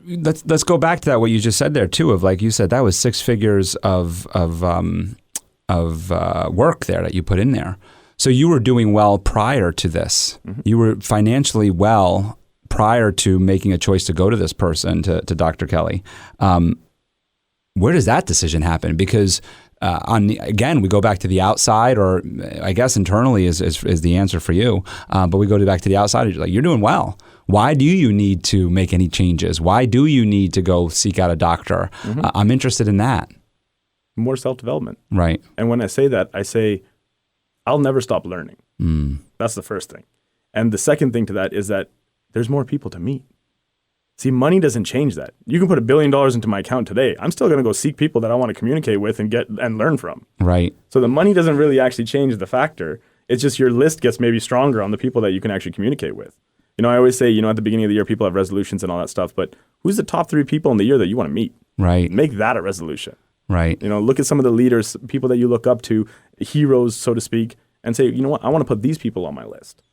Let's go back to that, what you just said there too, of like you said, that was 6 figures of work there that you put in there. So you were doing well prior to this. You were financially well prior to making a choice to go to this person, to Dr. Kelly. Where does that decision happen? Because again, we go back to the outside, or I guess internally is the answer for you. But we go back to the outside. You're doing well. Why do you need to make any changes? Why do you need to go seek out a doctor? I'm interested in that. More self-development. Right. And when I say that, I say, I'll never stop learning. That's the first thing. And the second thing to that is that there's more people to meet. See, money doesn't change that. You can put $1 billion into my account today. I'm still going to go seek people that I want to communicate with and get and learn from. Right. So the money doesn't really actually change the factor. It's just your list gets maybe stronger on the people that you can actually communicate with. I always say, at the beginning of the year, people have resolutions and all that stuff, but who's the top 3 people in the year that you want to meet? Right. Make that a resolution. Right. Look at some of the leaders, people that you look up to, heroes, so to speak, and say, you know what, I want to put these people on my list.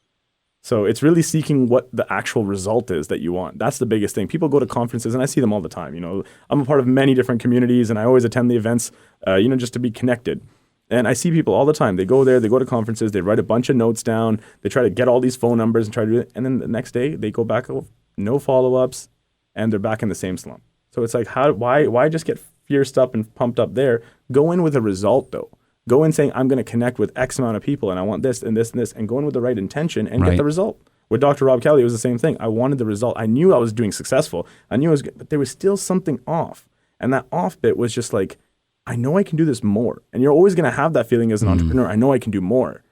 So it's really seeking what the actual result is that you want. That's the biggest thing. People go to conferences, and I see them all the time. I'm a part of many different communities, and I always attend the events, just to be connected. And I see people all the time. They go there, they go to conferences, they write a bunch of notes down, they try to get all these phone numbers and try to do it. And then the next day, they go back, no follow-ups, and they're back in the same slump. So it's like, why just get fierced up and pumped up there? Go in with a result, though. Go in saying, I'm going to connect with X amount of people and I want this and this and this, and go in with the right intention and get the result. With Dr. Rob Kelly, it was the same thing. I wanted the result. I knew I was doing successful. I knew I was good, but there was still something off. And that off bit was just like, I know I can do this more. And you're always going to have that feeling as an entrepreneur. I know I can do more.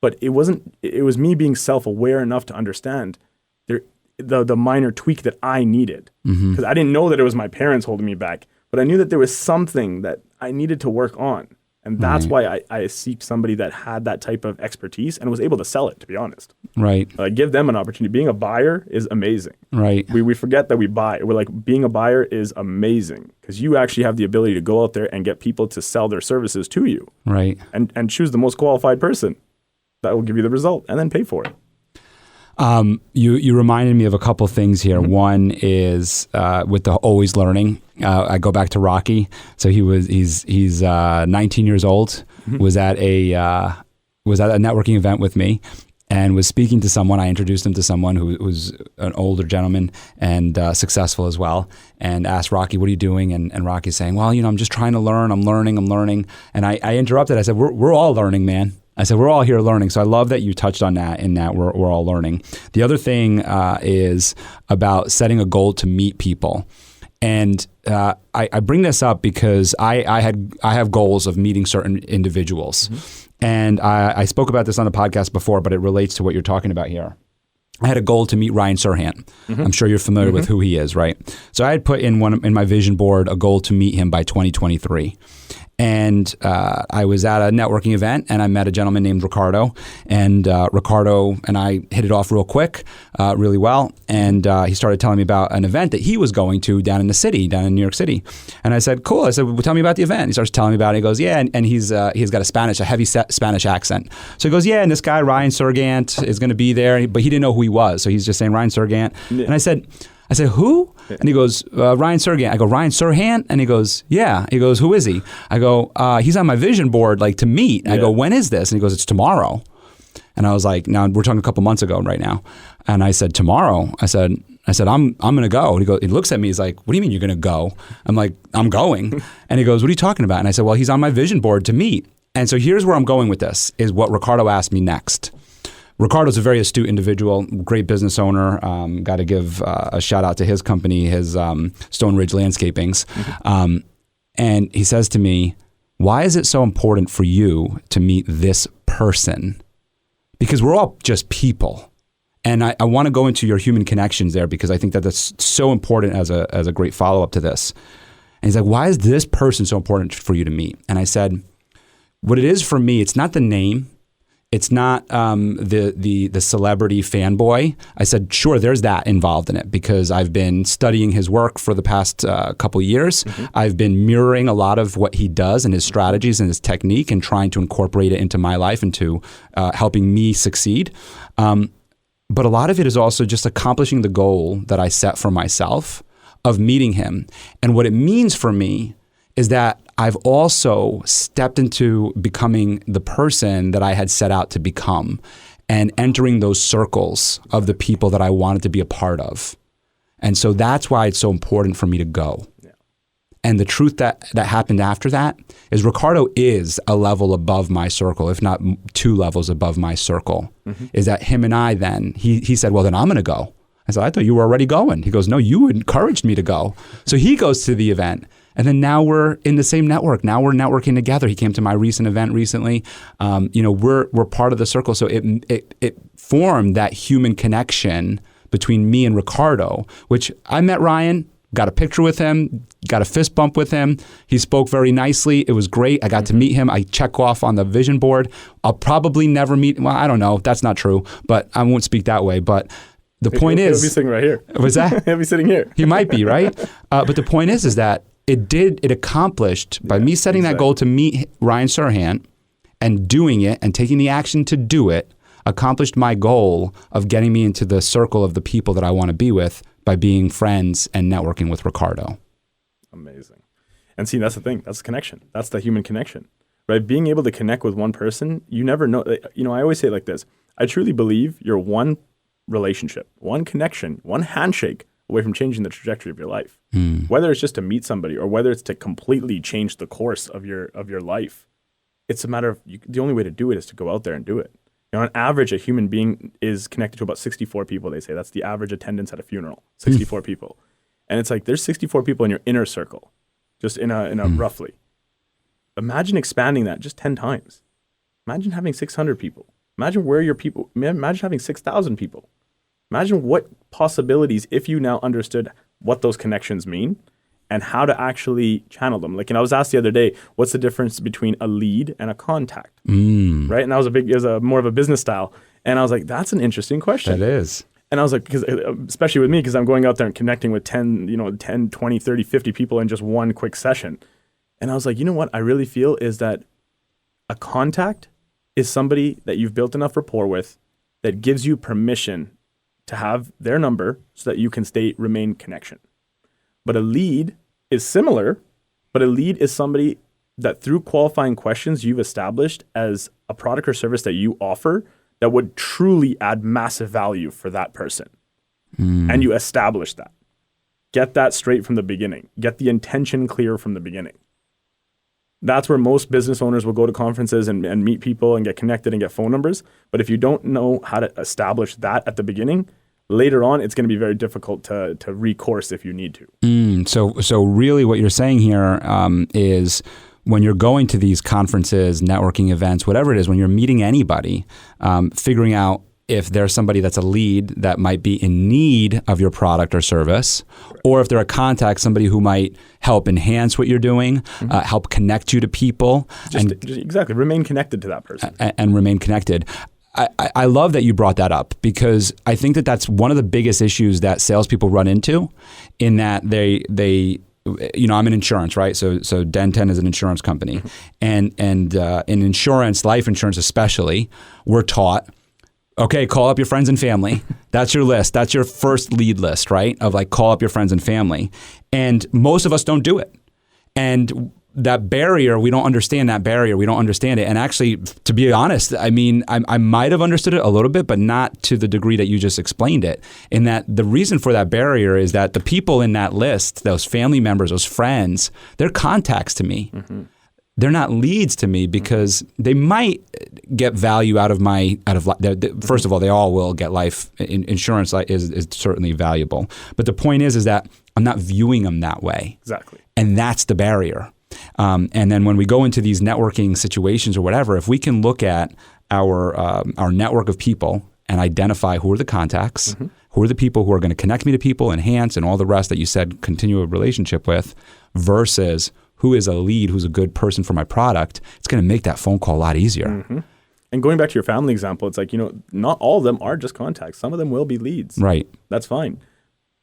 But it was me being self-aware enough to understand the minor tweak that I needed. Because I didn't know that it was my parents holding me back, but I knew that there was something that I needed to work on. And that's why I seeked somebody that had that type of expertise and was able to sell it, to be honest. Right. Give them an opportunity. Being a buyer is amazing. Right. We forget that we buy. We're like, being a buyer is amazing because you actually have the ability to go out there and get people to sell their services to you. Right. And choose the most qualified person that will give you the result and then pay for it. You reminded me of a couple things here. One is with the always learning. I go back to Rocky. So he's 19 years old. Was at a networking event with me, and was speaking to someone. I introduced him to someone who's an older gentleman and successful as well. And asked Rocky, "What are you doing?" And Rocky's saying, "Well, I'm just trying to learn. I'm learning. And I interrupted. I said, "We're all learning, man." I said, we're all here learning. So I love that you touched on that, in that we're all learning. The other thing is about setting a goal to meet people. And I bring this up because I have goals of meeting certain individuals. And I spoke about this on the podcast before, but it relates to what you're talking about here. I had a goal to meet Ryan Serhant. I'm sure you're familiar with who he is, right? So I had put in my vision board a goal to meet him by 2023. And I was at a networking event, and I met a gentleman named Ricardo. And Ricardo and I hit it off real quick, really well. And he started telling me about an event that he was going to down in the city, down in New York City. And I said, cool. I said, well, tell me about the event. He starts telling me about it. He goes, yeah. And he's got a heavy Spanish accent. So he goes, yeah. And this guy, Ryan Serhant, is going to be there. But he didn't know who he was. So he's just saying Ryan Serhant. Yeah. And I said, I said, who? And he goes, Ryan Serhant. I go, Ryan Serhant? And he goes, yeah. He goes, who is he? I go, he's on my vision board like to meet. Yeah. I go, when is this? And he goes, it's tomorrow. And I was like, now we're talking a couple months ago right now. And I said, tomorrow? I said, I'm going to go. And he looks at me, he's like, what do you mean you're going to go? I'm like, I'm going. And he goes, what are you talking about? And I said, well, he's on my vision board to meet. And so here's where I'm going with this, is what Ricardo asked me next. Ricardo's a very astute individual, great business owner. Got to give a shout out to his company, his Stone Ridge Landscapings. And he says to me, why is it so important for you to meet this person? Because we're all just people. And I want to go into your human connections there, because I think that that's so important as a great follow-up to this. And he's like, why is this person so important for you to meet? And I said, what it is for me, it's not the name. It's not the celebrity fanboy. I said, sure, there's that involved in it, because I've been studying his work for the past couple of years. I've been mirroring a lot of what he does and his strategies and his technique, and trying to incorporate it into my life, into helping me succeed. But a lot of it is also just accomplishing the goal that I set for myself of meeting him. And what it means for me is that I've also stepped into becoming the person that I had set out to become, and entering those circles of the people that I wanted to be a part of. And so that's why it's so important for me to go. Yeah. And the truth that happened after that is Ricardo is a level above my circle, if not 2 levels above my circle. Is that him and I then, he said, well, then I'm going to go. I said, I thought you were already going. He goes, no, you encouraged me to go. So he goes to the event. And then now we're in the same network. Now we're networking together. He came to my recent event recently. We're part of the circle. So it formed that human connection between me and Ricardo, which I met Ryan, got a picture with him, got a fist bump with him. He spoke very nicely. It was great. I got to meet him. I check off on the vision board. I'll probably never meet. Well, I don't know. That's not true, but I won't speak that way. But the point is, he'll be sitting right here. Was that? He'll be sitting here. He might be, right? But the point is that it accomplished by me setting that goal to meet Ryan Serhant and doing it and taking the action to do it, accomplished my goal of getting me into the circle of the people that I want to be with by being friends and networking with Ricardo. Amazing. And see, that's the thing. That's the connection. That's the human connection, right? Being able to connect with one person, you never know. I always say it like this. I truly believe you're one relationship, one connection, one handshake away from changing the trajectory of your life. Whether it's just to meet somebody or whether it's to completely change the course of your life, it's a matter of the only way to do it is to go out there and do it. On average, a human being is connected to about 64 people. They say that's the average attendance at a funeral, 64 people. And it's like there's 64 people in your inner circle, just in a roughly. Imagine expanding that just 10 times. Imagine having 600 people. Imagine where your people. Imagine having 6,000 people. Imagine what possibilities if you now understood what those connections mean and how to actually channel them. Like, and I was asked the other day, what's the difference between a lead and a contact? Right? And that was more of a business style. And I was like, that's an interesting question. That is. And I was like, because especially with me, because I'm going out there and connecting with 10, 20, 30, 50 people in just one quick session. And I was like, you know what I really feel is that a contact is somebody that you've built enough rapport with that gives you permission to have their number so that you can remain connection. But a lead is similar, but a lead is somebody that through qualifying questions you've established as a product or service that you offer that would truly add massive value for that person. And you establish that. Get that straight from the beginning. Get the intention clear from the beginning. That's where most business owners will go to conferences and meet people and get connected and get phone numbers. But if you don't know how to establish that at the beginning, later on, it's going to be very difficult to recourse if you need to. So really what you're saying here is when you're going to these conferences, networking events, whatever it is, when you're meeting anybody, figuring out if there's somebody that's a lead that might be in need of your product or service, or if they're a contact, somebody who might help enhance what you're doing, help connect you to people. Just exactly. Remain connected to that person. And remain connected. I love that you brought that up because I think that that's one of the biggest issues that salespeople run into in that they I'm in insurance, right? So Den10 is an insurance company. And in insurance, life insurance especially, we're taught Okay, call up your friends and family. That's your list. That's your first lead list, right? Of like, call up your friends and family. And most of us don't do it. And that barrier, we don't understand that barrier. We don't understand it. And actually, to be honest, I mean, I might have understood it a little bit, but not to the degree that you just explained it. In that the reason for that barrier is that the people in that list, those family members, those friends, they're contacts to me. Mm-hmm. They're not leads to me because they might get value out of first of all, they all will get life insurance is certainly valuable. But the point is that I'm not viewing them that way. Exactly. And that's the barrier. And then when we go into these networking situations or whatever, if we can look at our network of people and identify who are the contacts, mm-hmm. who are the people who are going to connect me to people, enhance, and all the rest that you said, continue a relationship with, versus who is a lead, who's a good person for my product, it's going to make that phone call a lot easier. Mm-hmm. And going back to your family example, it's like, not all of them are just contacts. Some of them will be leads. Right. That's fine.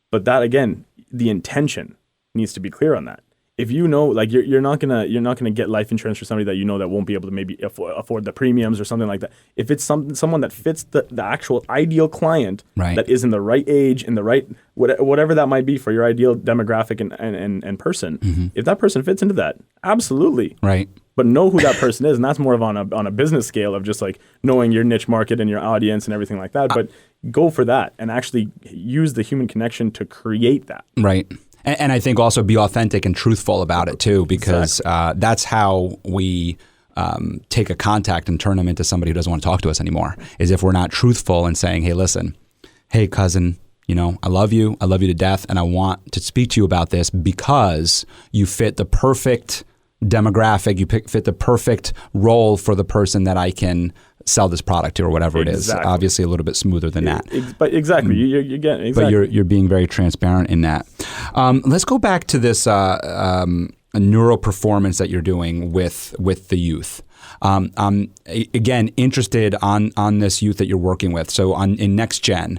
But that, again, the intention needs to be clear on that. If you know, like you're not gonna get life insurance for somebody that that won't be able to maybe afford the premiums or something like that. If it's someone that fits the actual ideal client, right. that is in the right age, in the right whatever that might be for your ideal demographic and person, mm-hmm. if that person fits into that, absolutely, right. But know who that person is, and that's more of on a business scale of just like knowing your niche market and your audience and everything like that. But go for that and actually use the human connection to create that. Right. And I think also be authentic and truthful about it too, because exactly. That's how we take a contact and turn them into somebody who doesn't want to talk to us anymore, is if we're not truthful and saying, hey, listen, hey, cousin, I love you to death, and I want to speak to you about this because you fit the perfect demographic, you fit the perfect role for the person that I can sell this product to or whatever it is. Obviously a little bit smoother than that. But exactly, you get exactly. But you're being very transparent in that. Let's go back to this neuro-performance that you're doing with the youth. I'm again interested on this youth that you're working with. So in NextGen,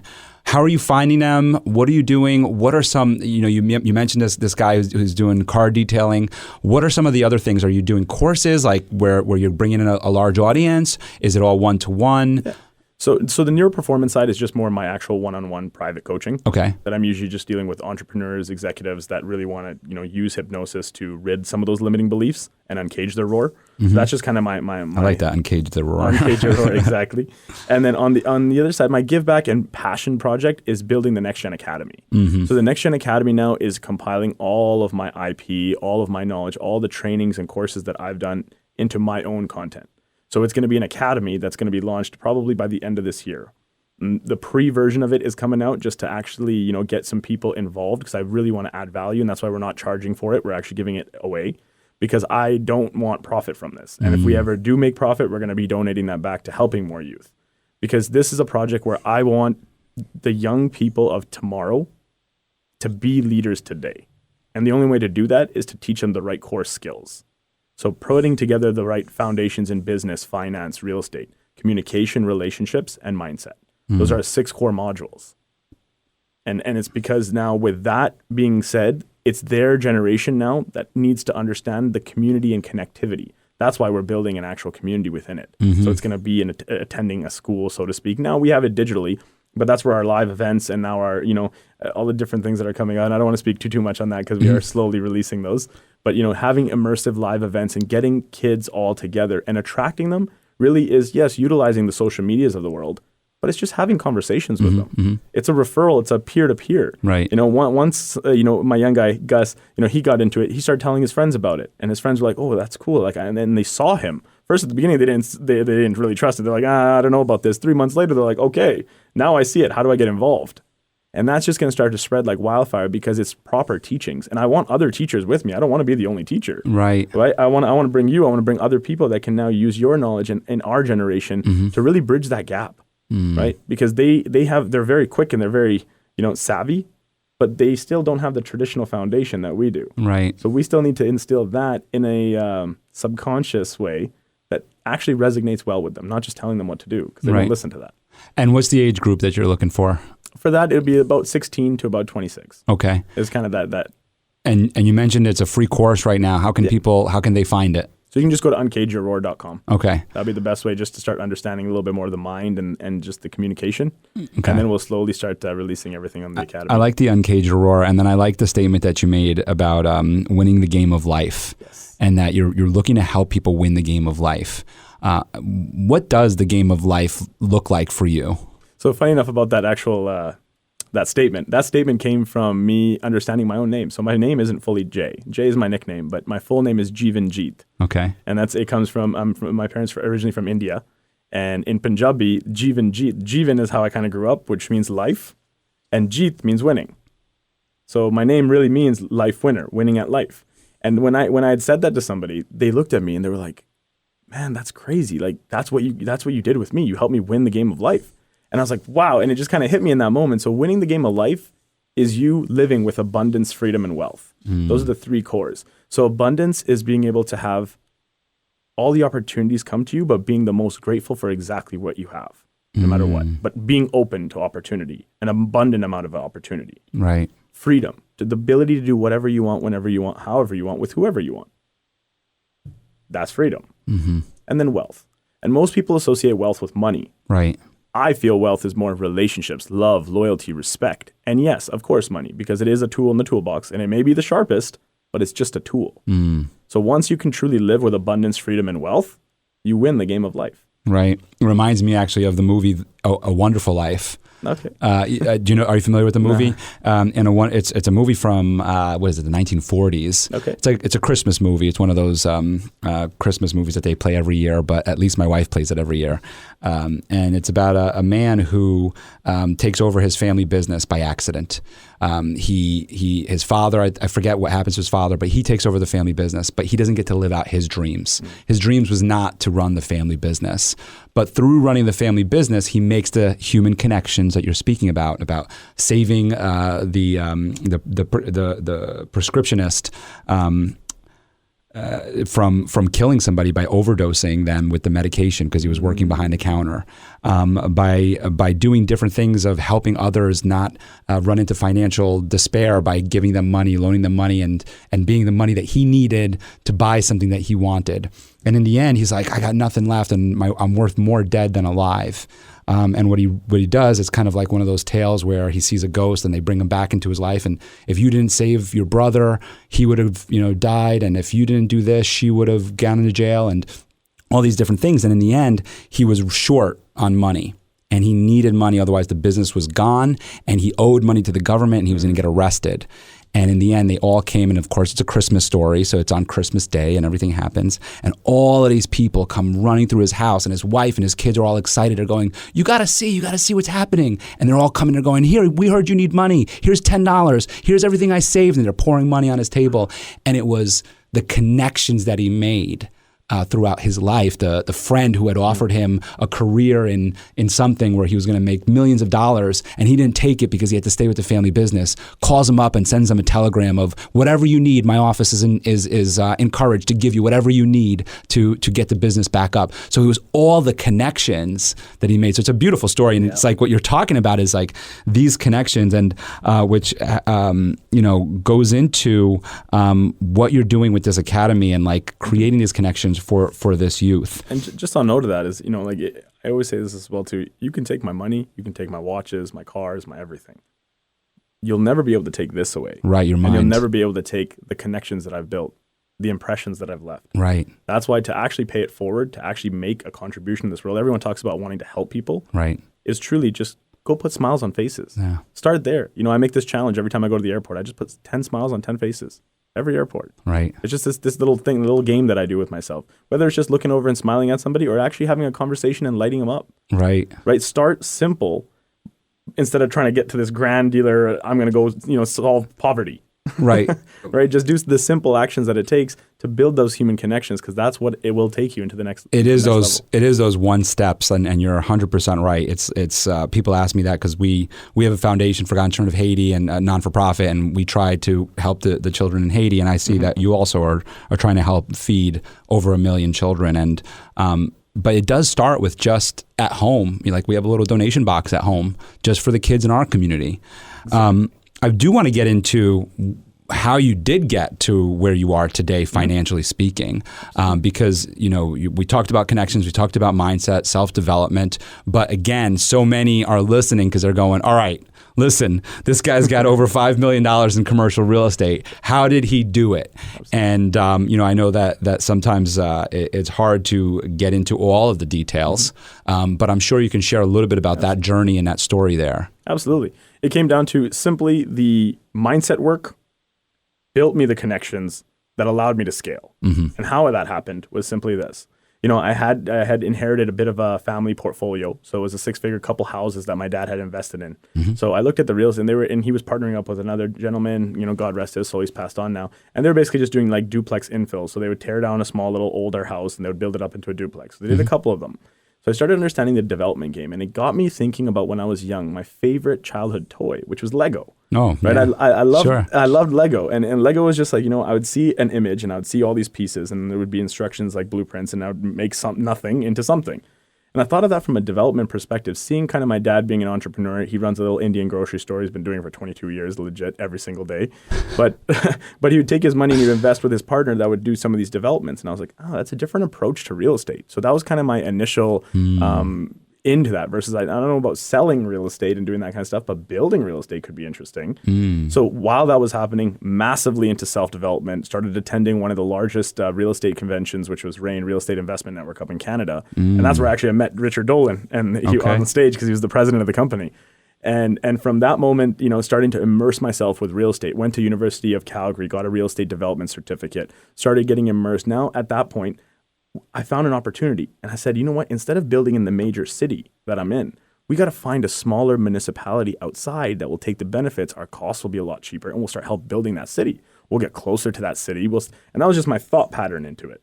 how are you finding them? What are you doing? What are some, you mentioned this guy who's doing car detailing. What are some of the other things? Are you doing courses like where you're bringing in a large audience? Is it all one-to-one? Yeah. So the Neuro-Performance side is just more my actual one-on-one private coaching. Okay. That I'm usually just dealing with entrepreneurs, executives that really want to, use hypnosis to rid some of those limiting beliefs and uncage their roar. Mm-hmm. So that's just kind of my I like that, uncage the roar. Uncage the roar, exactly. And then on the other side, my give back and passion project is building the NextGen Academy. Mm-hmm. So the NextGen Academy now is compiling all of my IP, all of my knowledge, all the trainings and courses that I've done into my own content. So it's going to be an academy that's going to be launched probably by the end of this year. The pre-version of it is coming out just to actually, get some people involved because I really want to add value, and that's why we're not charging for it. We're actually giving it away because I don't want profit from this. And if we ever do make profit, we're going to be donating that back to helping more youth, because this is a project where I want the young people of tomorrow to be leaders today. And the only way to do that is to teach them the right core skills. So putting together the right foundations in business, finance, real estate, communication, relationships, and mindset. Mm-hmm. Those are 6 core modules. And it's because now with that being said, it's their generation now that needs to understand the community and connectivity. That's why we're building an actual community within it. Mm-hmm. So it's going to be attending a school, so to speak. Now we have it digitally, but that's where our live events and now our, all the different things that are coming out. And I don't want to speak too much on that because we are slowly releasing those. But, having immersive live events and getting kids all together and attracting them really is, yes, utilizing the social medias of the world, but it's just having conversations with them. Mm-hmm. It's a referral. It's a peer-to-peer. Right. Once, my young guy, Gus, he got into it. He started telling his friends about it. And his friends were like, oh, that's cool. And then they saw him. First, at the beginning, they didn't really trust it. They're like, I don't know about this. 3 months later, they're like, okay, now I see it. How do I get involved? And that's just going to start to spread like wildfire because it's proper teachings. And I want other teachers with me. I don't want to be the only teacher. Right. I want to bring you. I want to bring other people that can now use your knowledge in our generation to really bridge that gap. Right. Because they're very quick and they're very, savvy, but they still don't have the traditional foundation that we do. Right. So we still need to instill that in a subconscious way that actually resonates well with them, not just telling them what to do because they won't listen to that. And what's the age group that you're looking for? For that, it would be about 16 to about 26. Okay. It's kind of that. And you mentioned it's a free course right now. How can they find it? So you can just go to uncageyourroar.com. Okay. That'd be the best way just to start understanding a little bit more of the mind and just the communication. Okay. And then we'll slowly start releasing everything on the Academy. I like the Uncage Your Roar, and then I like the statement that you made about winning the game of life, and that you're looking to help people win the game of life. What does the game of life look like for you? So funny enough about that actual that statement came from me understanding my own name. So my name isn't fully Jay. Jay is my nickname, but my full name is Jeevan Jeet. Okay. And it comes from my parents are originally from India. And in Punjabi, Jeevan Jeet. Jeevan is how I kind of grew up, which means life. And Jeet means winning. So my name really means life winner, winning at life. And when I had said that to somebody, they looked at me and they were like, man, that's crazy. Like, that's what you did with me. You helped me win the game of life. And I was like, wow. And it just kind of hit me in that moment. So winning the game of life is you living with abundance, freedom, and wealth. Those are the three cores. So abundance is being able to have all the opportunities come to you, but being the most grateful for exactly what you have, no matter what. But being open to opportunity, an abundant amount of opportunity. Right. Freedom, the ability to do whatever you want, whenever you want, however you want, with whoever you want. That's freedom. And then wealth. And most people associate wealth with money. Right. I feel wealth is more of relationships, love, loyalty, respect. And yes, of course, money, because it is a tool in the toolbox, and it may be the sharpest, but it's just a tool. So once you can truly live with abundance, freedom, and wealth, you win the game of life. Right. It reminds me actually of the movie A Wonderful Life. Okay. Do you know? Are you familiar with the movie? No. It's a movie from what is it? The 1940s. Okay. It's a Christmas movie. It's one of those Christmas movies that they play every year, but at least my wife plays it every year. And it's about a man who takes over his family business by accident. His father, I forget what happens to his father, but he takes over the family business, but he doesn't get to live out his dreams. His dreams was not to run the family business, but through running the family business, he makes the human connections that you're speaking about saving the prescriptionist from killing somebody by overdosing them with the medication because he was working behind the counter, by doing different things of helping others not run into financial despair by giving them money, loaning them money, and being the money that he needed to buy something that he wanted. And in the end, he's like, I got nothing left, and I'm worth more dead than alive. And what he does is kind of like one of those tales where he sees a ghost and they bring him back into his life. And if you didn't save your brother, he would have, died. And if you didn't do this, she would have gone into jail, and all these different things. And in the end, he was short on money. And he needed money, otherwise the business was gone, and he owed money to the government, and he was going to get arrested. And in the end, they all came, and of course, it's a Christmas story, so it's on Christmas Day, and everything happens. And all of these people come running through his house, and his wife and his kids are all excited. They're going, you got to see what's happening. And they're all coming, they're going, here, we heard you need money. Here's $10. Here's everything I saved. And they're pouring money on his table. And it was the connections that he made throughout his life, the friend who had offered him a career in something where he was going to make millions of dollars, and he didn't take it because he had to stay with the family business, calls him up and sends him a telegram of whatever you need. My office is encouraged to give you whatever you need to get the business back up. So it was all the connections that he made. So it's a beautiful story, and it's like what you're talking about is like these connections, and which goes into what you're doing with this academy and like creating these connections for this youth. And just on note of that is, I always say this as well too. You can take my money, you can take my watches, my cars, my everything. You'll never be able to take this away. Right, your mind. And you'll never be able to take the connections that I've built, the impressions that I've left. Right. That's why to actually pay it forward, to actually make a contribution in this world, everyone talks about wanting to help people. Right. Is truly just go put smiles on faces. Yeah. Start there. I make this challenge every time I go to the airport. I just put 10 smiles on 10 faces. Every airport. Right. It's just this little thing, little game that I do with myself. Whether it's just looking over and smiling at somebody or actually having a conversation and lighting them up. Right. Right. Start simple instead of trying to get to this grand dealer, I'm going to go, solve poverty. Right. Right. Just do the simple actions that it takes to build those human connections, because that's what it will take you into the next. It is level. those one steps, and you're 100% right. It's people ask me that because we have a foundation for God Children of Haiti and a non-for-profit, and we try to help the children in Haiti. And I see that you also are trying to help feed over 1 million children. And but it does start with just at home. We have a little donation box at home just for the kids in our community. I do want to get into how you did get to where you are today, financially speaking, because we talked about connections, we talked about mindset, self-development, but again, so many are listening because they're going, all right, listen, this guy's got over $5 million in commercial real estate. How did he do it? And I know that sometimes it's hard to get into all of the details, but I'm sure you can share a little bit about that journey and that story there. Absolutely. It came down to simply the mindset work built me the connections that allowed me to scale. And how that happened was simply this. I had inherited a bit of a family portfolio. So it was a 6-figure couple houses that my dad had invested in. So I looked at the reels and he was partnering up with another gentleman, God rest his soul, he's passed on now. And they were basically just doing like duplex infill. So they would tear down a small little older house and they would build it up into a duplex. So they did a couple of them. So I started understanding the development game, and it got me thinking about when I was young, my favorite childhood toy, which was Lego. Oh, right. Yeah. I loved Lego, and Lego was just like, I would see an image and I would see all these pieces, and there would be instructions like blueprints, and I would make nothing into something. And I thought of that from a development perspective, seeing kind of my dad being an entrepreneur. He runs a little Indian grocery store. He's been doing it for 22 years, legit, every single day. But but he would take his money and he'd invest with his partner that would do some of these developments. And I was like, oh, that's a different approach to real estate. So that was kind of my initial into that versus I don't know about selling real estate and doing that kind of stuff, but building real estate could be interesting. So while that was happening, massively into self-development, started attending one of the largest real estate conventions, which was RAIN, Real Estate Investment Network up in Canada. And that's where actually I met Richard Dolan and he on the stage because he was the president of the company. And from that moment, starting to immerse myself with real estate, went to University of Calgary, got a real estate development certificate, started getting immersed. Now at that point, I found an opportunity and I said, you know what, instead of building in the major city that I'm in, we got to find a smaller municipality outside that will take the benefits. Our costs will be a lot cheaper and we'll start help building that city. We'll get closer to that city. And that was just my thought pattern into it.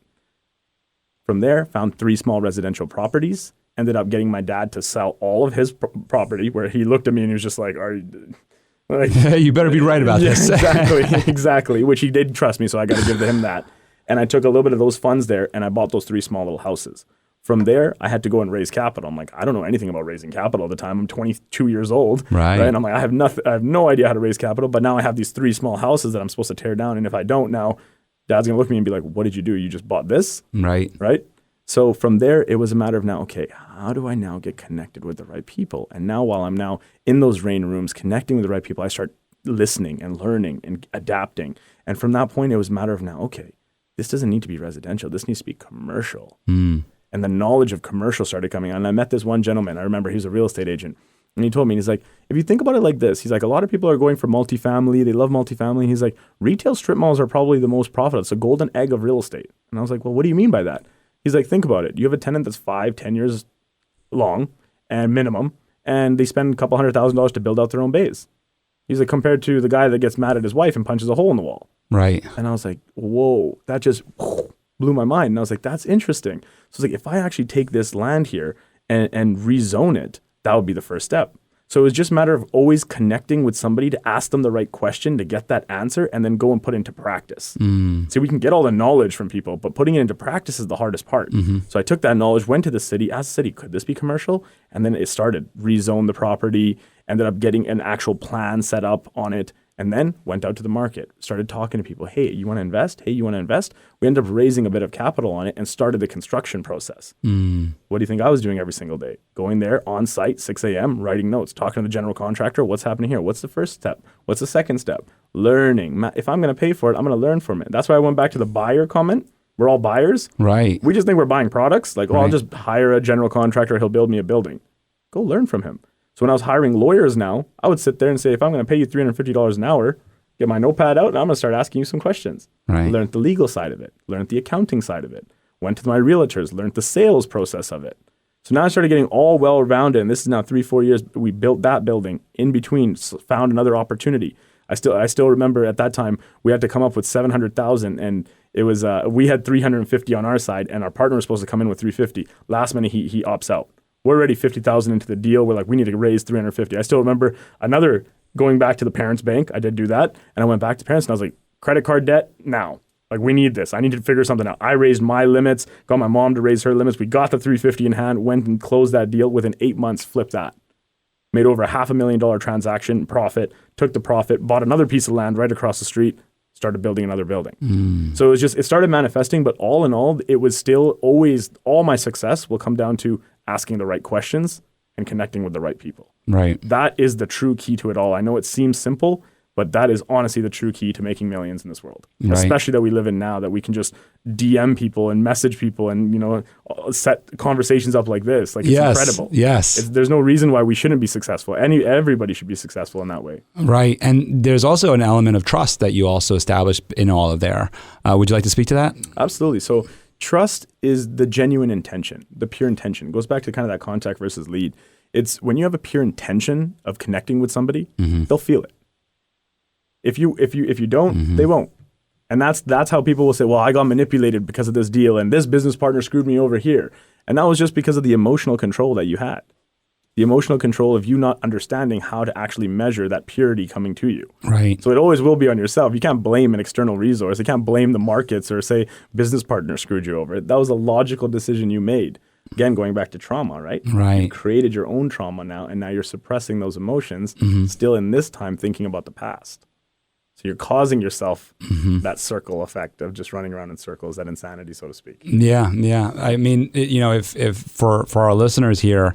From there, found 3 small residential properties, ended up getting my dad to sell all of his property where he looked at me and he was just like, are you... Like, you better be right about this. Exactly, which he did trust me, so I got to give him that. And I took a little bit of those funds there and I bought those 3 small little houses. From there, I had to go and raise capital. I'm like, I don't know anything about raising capital at the time. I'm 22 years old. Right. And I'm like, I have no idea how to raise capital, but now I have these 3 small houses that I'm supposed to tear down. And if I don't now, Dad's going to look at me and be like, what did you do? You just bought this? Right. So from there, it was a matter of now, okay, how do I now get connected with the right people? And now while I'm now in those RAIN rooms, connecting with the right people, I start listening and learning and adapting. And from that point, it was a matter of now, okay, this doesn't need to be residential. This needs to be commercial. And the knowledge of commercial started coming on. And I met this one gentleman. I remember he was a real estate agent. And he told me, he's like, if you think about it like this, he's like, a lot of people are going for multifamily. They love multifamily. And he's like, retail strip malls are probably the most profitable. It's a golden egg of real estate. And I was like, well, what do you mean by that? He's like, think about it. You have a tenant that's 5-10 years long and minimum, and they spend a couple $100,000 to build out their own bays. He's like, compared to the guy that gets mad at his wife and punches a hole in the wall. Right. And I was like, whoa, that just blew my mind. And I was like, that's interesting. So it's like, if I actually take this land here and rezone it, that would be the first step. So it was just a matter of always connecting with somebody to ask them the right question to get that answer and then go and put into practice. So we can get all the knowledge from people, but putting it into practice is the hardest part. So I took that knowledge, went to the city, asked the city, could this be commercial? And then it started, rezone the property, ended up getting an actual plan set up on it, and then went out to the market, started talking to people. Hey, you want to invest? Hey, you want to invest? We ended up raising a bit of capital on it and started the construction process. What do you think I was doing every single day? Going there on site, 6 a.m., writing notes, talking to the general contractor. What's happening here? What's the first step? What's the second step? Learning. If I'm going to pay for it, I'm going to learn from it. That's why I went back to the buyer comment. We're all buyers. Right. We just think we're buying products. Like, I'll just hire a general contractor. He'll build me a building. Go learn from him. So when I was hiring lawyers now, I would sit there and say, if I'm going to pay you $350 an hour, get my notepad out and I'm going to start asking you some questions. Learned the legal side of it, learned the accounting side of it, went to my realtors, learned the sales process of it. So now I started getting all well-rounded, and this is now 3-4 years. We built that building. In between, found another opportunity. I still remember at that time, we had to come up with $700,000, and it was we had $350 on our side, and our partner was supposed to come in with $350. Last minute, he opts out. We're already $50,000 into the deal. We're like, we need to raise $350. I still remember going back to the parents' bank. I did do that. And I went back to parents and I was like, credit card debt now. Like, we need this. I need to figure something out. I raised my limits, got my mom to raise her limits. We got the $350 in hand, went and closed that deal. Within 8 months, flipped that. Made over $500,000 transaction profit, took the profit, bought another piece of land right across the street, started building another building. So it started manifesting, but all in all, it was still always, all my success will come down to asking the right questions and connecting with the right people. Right. That is the true key to it all. I know it seems simple, but that is honestly the true key to making millions in this world, especially that we live in now, that we can just DM people and message people and, set conversations up like this. Like, it's incredible. Yes. There's no reason why we shouldn't be successful. Everybody should be successful in that way. Right. And there's also an element of trust that you also establish in all of there. Would you like to speak to that? Absolutely. So trust is the genuine intention, the pure intention. It goes back to kind of that contact versus lead. It's when you have a pure intention of connecting with somebody, they'll feel it. If you don't, they won't. And that's how people will say, well, I got manipulated because of this deal and this business partner screwed me over here. And that was just because of the emotional control that you had. The emotional control of you not understanding how to actually measure that purity coming to you. Right. So it always will be on yourself. You can't blame an external resource. You can't blame the markets or say business partner screwed you over. That was a logical decision you made. Again, going back to trauma, right? Right. You created your own trauma now, and now you're suppressing those emotions, still in this time thinking about the past. So you're causing yourself that circle effect of just running around in circles, that insanity, so to speak. Yeah, yeah. I mean, if for our listeners here,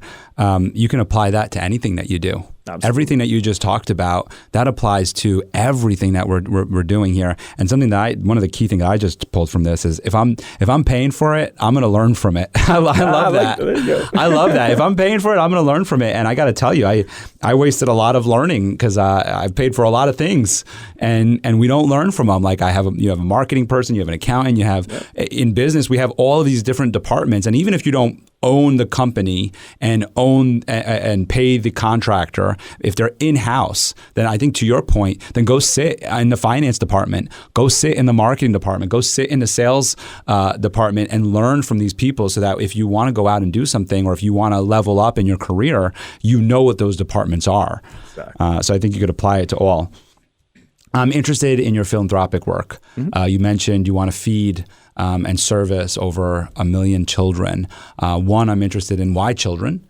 you can apply that to anything that you do. Absolutely. Everything that you just talked about, that applies to everything that we're doing here. And something that one of the key things I just pulled from this is if I'm paying for it, I'm going to learn from it. I love that. There you go. I love that. If I'm paying for it, I'm going to learn from it. And I got to tell you, I wasted a lot of learning because I paid for a lot of things, and we don't learn from them. Like you have a marketing person, you have an accountant, you have in business, we have all of these different departments, and even if you don't own the company and pay the contractor, if they're in-house, then I think to your point, then go sit in the finance department, go sit in the marketing department, go sit in the sales department and learn from these people so that if you want to go out and do something or if you want to level up in your career, you know what those departments are. Exactly. So I think you could apply it to all. I'm interested in your philanthropic work. You mentioned you want to feed and service over 1 million children. One, I'm interested in why children,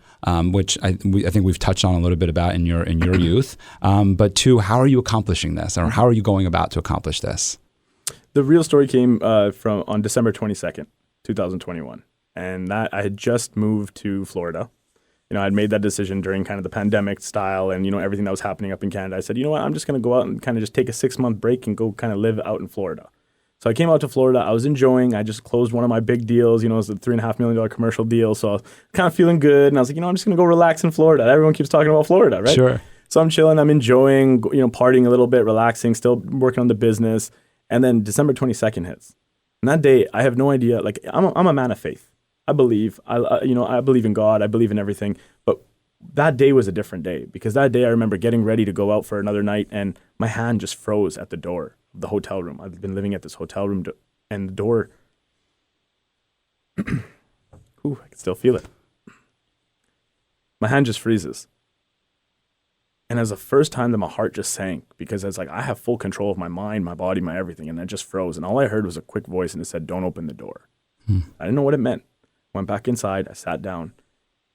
which I think we've touched on a little bit about in your youth. But two, how are you accomplishing this, or how are you going about to accomplish this? The real story came on December 22nd, 2021, and that I had just moved to Florida. I'd made that decision during kind of the pandemic style and, everything that was happening up in Canada. I said, you know what, I'm just going to go out and kind of just take a 6-month break and go kind of live out in Florida. So I came out to Florida. I was enjoying. I just closed one of my big deals. It was a $3.5 million commercial deal. So I was kind of feeling good. And I was like, I'm just going to go relax in Florida. Everyone keeps talking about Florida, right? Sure. So I'm chilling. I'm enjoying, partying a little bit, relaxing, still working on the business. And then December 22nd hits. And that day, I have no idea. Like, I'm a man of faith. I believe. I believe in God. I believe in everything. But that day was a different day, because that day I remember getting ready to go out for another night, and my hand just froze at the door of the hotel room. I've been living at this hotel room, and the door. I can still feel it. My hand just freezes. And it was the first time that my heart just sank, because it's like I have full control of my mind, my body, my everything, and it just froze. And all I heard was a quick voice, and it said, "Don't open the door." I didn't know what it meant. Went back inside, I sat down,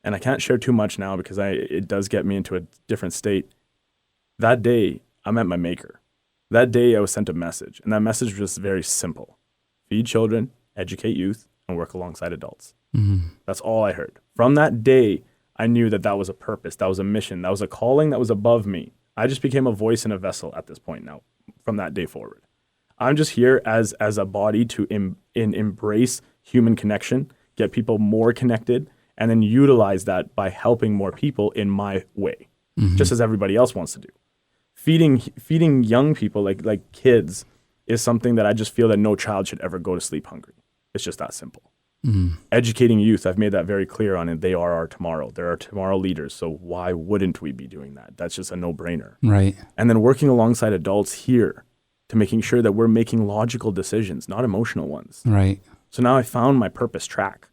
and I can't share too much now because it does get me into a different state. That day, I met my maker. That day, I was sent a message, and that message was very simple. Feed children, educate youth, and work alongside adults. That's all I heard. From that day, I knew that was a purpose, that was a mission, that was a calling that was above me. I just became a voice in a vessel at this point now, from that day forward. I'm just here as a body to embrace human connection, get people more connected, and then utilize that by helping more people in my way, just as everybody else wants to do. Feeding young people, like kids, is something that I just feel that no child should ever go to sleep hungry. It's just that simple. Educating youth, I've made that very clear on it. They are our tomorrow. They're our tomorrow leaders. So why wouldn't we be doing that? That's just a no-brainer. Right. And then working alongside adults here to making sure that we're making logical decisions, not emotional ones. Right. So now I found my purpose track.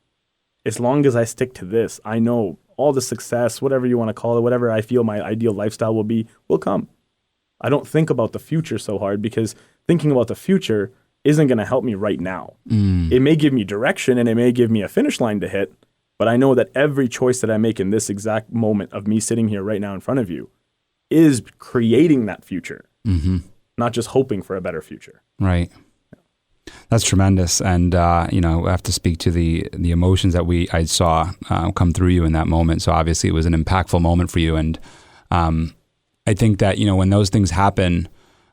As long as I stick to this, I know all the success, whatever you want to call it, whatever I feel my ideal lifestyle will come. I don't think about the future so hard, because thinking about the future isn't going to help me right now. It may give me direction and it may give me a finish line to hit, but I know that every choice that I make in this exact moment of me sitting here right now in front of you is creating that future. Not not just hoping for a better future. Right. That's tremendous. And, I have to speak to the emotions that I saw come through you in that moment. So obviously it was an impactful moment for you. And I think that, when those things happen,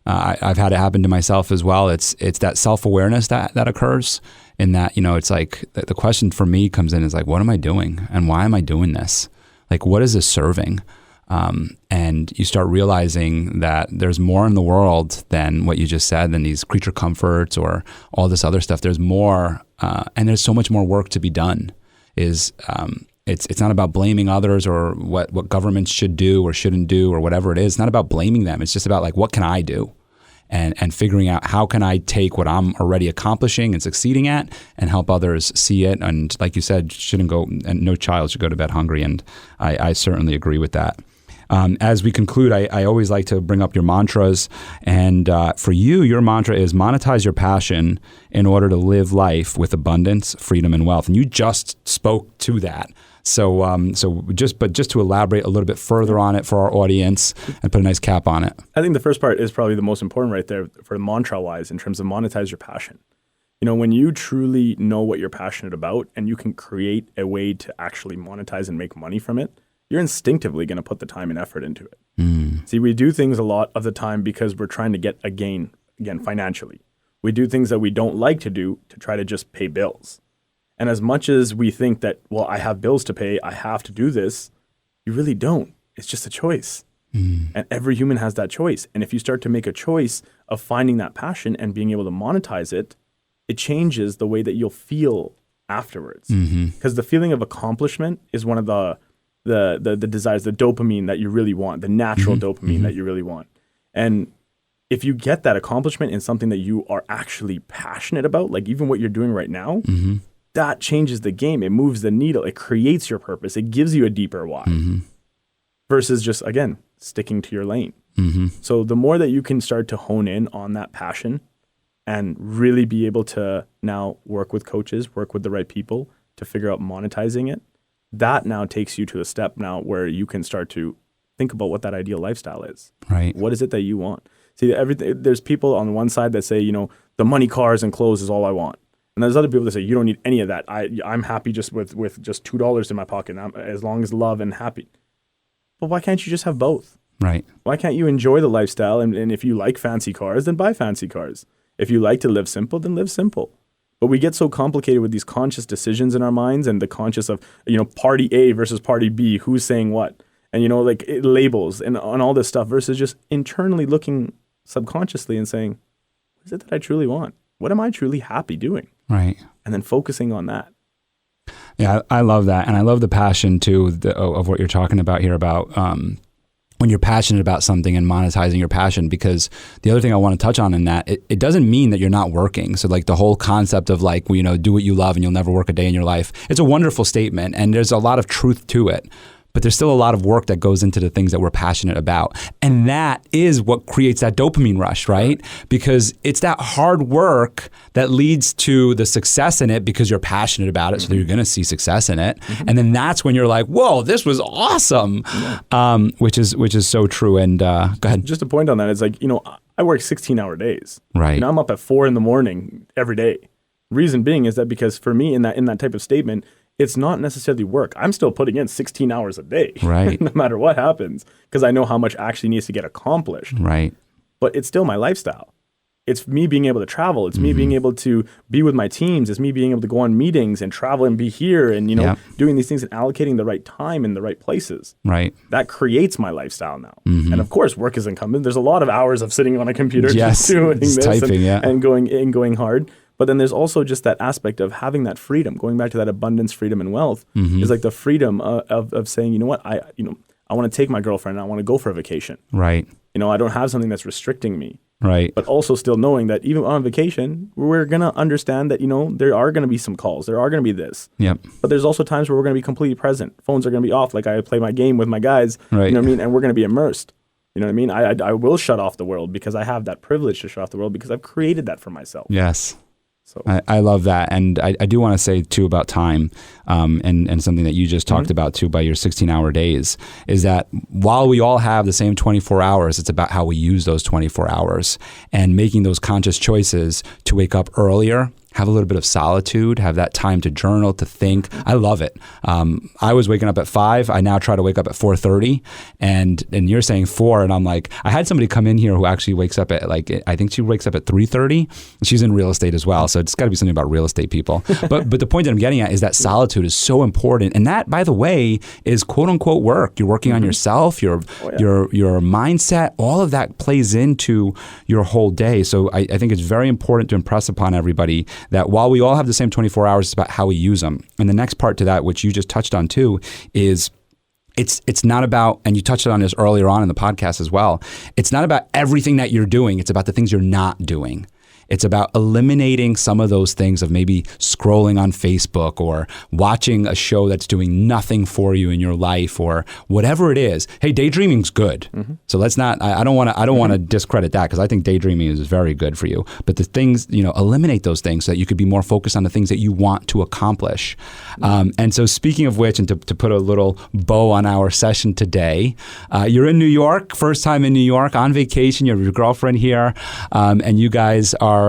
I've had it happen to myself as well. It's that self-awareness that occurs in that, it's like the question for me comes in is like, what am I doing? And why am I doing this? Like, what is this serving? And you start realizing that there's more in the world than what you just said, than these creature comforts or all this other stuff. There's more, and there's so much more work to be done. It's not about blaming others or what governments should do or shouldn't do or whatever it is. It's not about blaming them. It's just about like, what can I do? And figuring out how can I take what I'm already accomplishing and succeeding at and help others see it. And like you said, and no child should go to bed hungry. And I certainly agree with that. As we conclude, I always like to bring up your mantras. And for you, your mantra is monetize your passion in order to live life with abundance, freedom, and wealth. And you just spoke to that. So just to elaborate a little bit further on it for our audience and put a nice cap on it. I think the first part is probably the most important right there for mantra-wise in terms of monetize your passion. When you truly know what you're passionate about and you can create a way to actually monetize and make money from it, you're instinctively going to put the time and effort into it. See, we do things a lot of the time because we're trying to get a gain, again, financially. We do things that we don't like to do to try to just pay bills. And as much as we think that, well, I have bills to pay, I have to do this, you really don't. It's just a choice. And every human has that choice. And if you start to make a choice of finding that passion and being able to monetize it, it changes the way that you'll feel afterwards. Because the feeling of accomplishment is one of the desires, the dopamine that you really want, the natural dopamine that you really want. And if you get that accomplishment in something that you are actually passionate about, like even what you're doing right now, that changes the game. It moves the needle. It creates your purpose. It gives you a deeper why versus just, again, sticking to your lane. So the more that you can start to hone in on that passion and really be able to now work with coaches, work with the right people to figure out monetizing it, that now takes you to a step now where you can start to think about what that ideal lifestyle is. Right. What is it that you want? See, there's people on one side that say, the money, cars, and clothes is all I want. And there's other people that say, you don't need any of that. I'm happy just with just $2 in my pocket, as long as love and happy. But why can't you just have both? Right. Why can't you enjoy the lifestyle? And if you like fancy cars, then buy fancy cars. If you like to live simple, then live simple. But we get so complicated with these conscious decisions in our minds and the conscious of, party A versus party B, who's saying what, and, labels and on all this stuff versus just internally looking subconsciously and saying, what is it that I truly want? What am I truly happy doing? Right. And then focusing on that. Yeah, I love that. And I love the passion too of what you're talking about here about when you're passionate about something and monetizing your passion, because the other thing I want to touch on in that, it doesn't mean that you're not working. So like the whole concept of like, do what you love and you'll never work a day in your life. It's a wonderful statement and there's a lot of truth to it. But there's still a lot of work that goes into the things that we're passionate about. And that is what creates that dopamine rush, right? Because it's that hard work that leads to the success in it because you're passionate about it. So you're going to see success in it. And then that's when you're like, whoa, this was awesome, which is so true. And go ahead. Just a point on that. It's like, I work 16-hour days. Right. I'm up at 4 a.m. every day. Reason being is that because for me in that type of statement, it's not necessarily work. I'm still putting in 16 hours a day, right? No matter what happens, because I know how much actually needs to get accomplished. Right. But it's still my lifestyle. It's me being able to travel. It's me being able to be with my teams. It's me being able to go on meetings and travel and be here and, doing these things and allocating the right time in the right places. Right. That creates my lifestyle now. And of course, work is incumbent. There's a lot of hours of sitting on a computer just doing this typing, and going hard. But then there's also just that aspect of having that freedom, going back to that abundance, freedom, and wealth, is like the freedom of saying, you know what, I want to take my girlfriend and I want to go for a vacation. Right. I don't have something that's restricting me. Right. But also still knowing that even on vacation, we're going to understand that, there are going to be some calls. There are going to be this. Yep. But there's also times where we're going to be completely present. Phones are going to be off. Like I play my game with my guys. Right. You know what I mean? And we're going to be immersed. You know what I mean? I will shut off the world because I have that privilege to shut off the world because I've created that for myself. Yes. So I love that. And I do want to say too about time, and something that you just talked about too by your 16-hour days, is that while we all have the same 24 hours, it's about how we use those 24 hours and making those conscious choices to wake up earlier, have a little bit of solitude, have that time to journal, to think. I love it. I was waking up at 5. I now try to wake up at 4:30, and you're saying 4, and I'm like, I had somebody come in here who actually wakes up at I think she wakes up at 3:30. She's in real estate as well, so it's got to be something about real estate people. But the point that I'm getting at is that solitude is so important, and that, by the way, is quote unquote work. You're working on yourself, your mindset. All of that plays into your whole day. So I think it's very important to impress upon everybody that while we all have the same 24 hours, it's about how we use them. And the next part to that, which you just touched on too, is it's not about, and you touched on this earlier on in the podcast as well, it's not about everything that you're doing. It's about the things you're not doing. It's about eliminating some of those things of maybe scrolling on Facebook or watching a show that's doing nothing for you in your life or whatever it is. Hey, daydreaming's good. So let's not, I don't want to discredit that, because I think daydreaming is very good for you. But the things, eliminate those things so that you could be more focused on the things that you want to accomplish. And so speaking of which, and to put a little bow on our session today, you're in New York, first time in New York, on vacation, you have your girlfriend here, and you guys are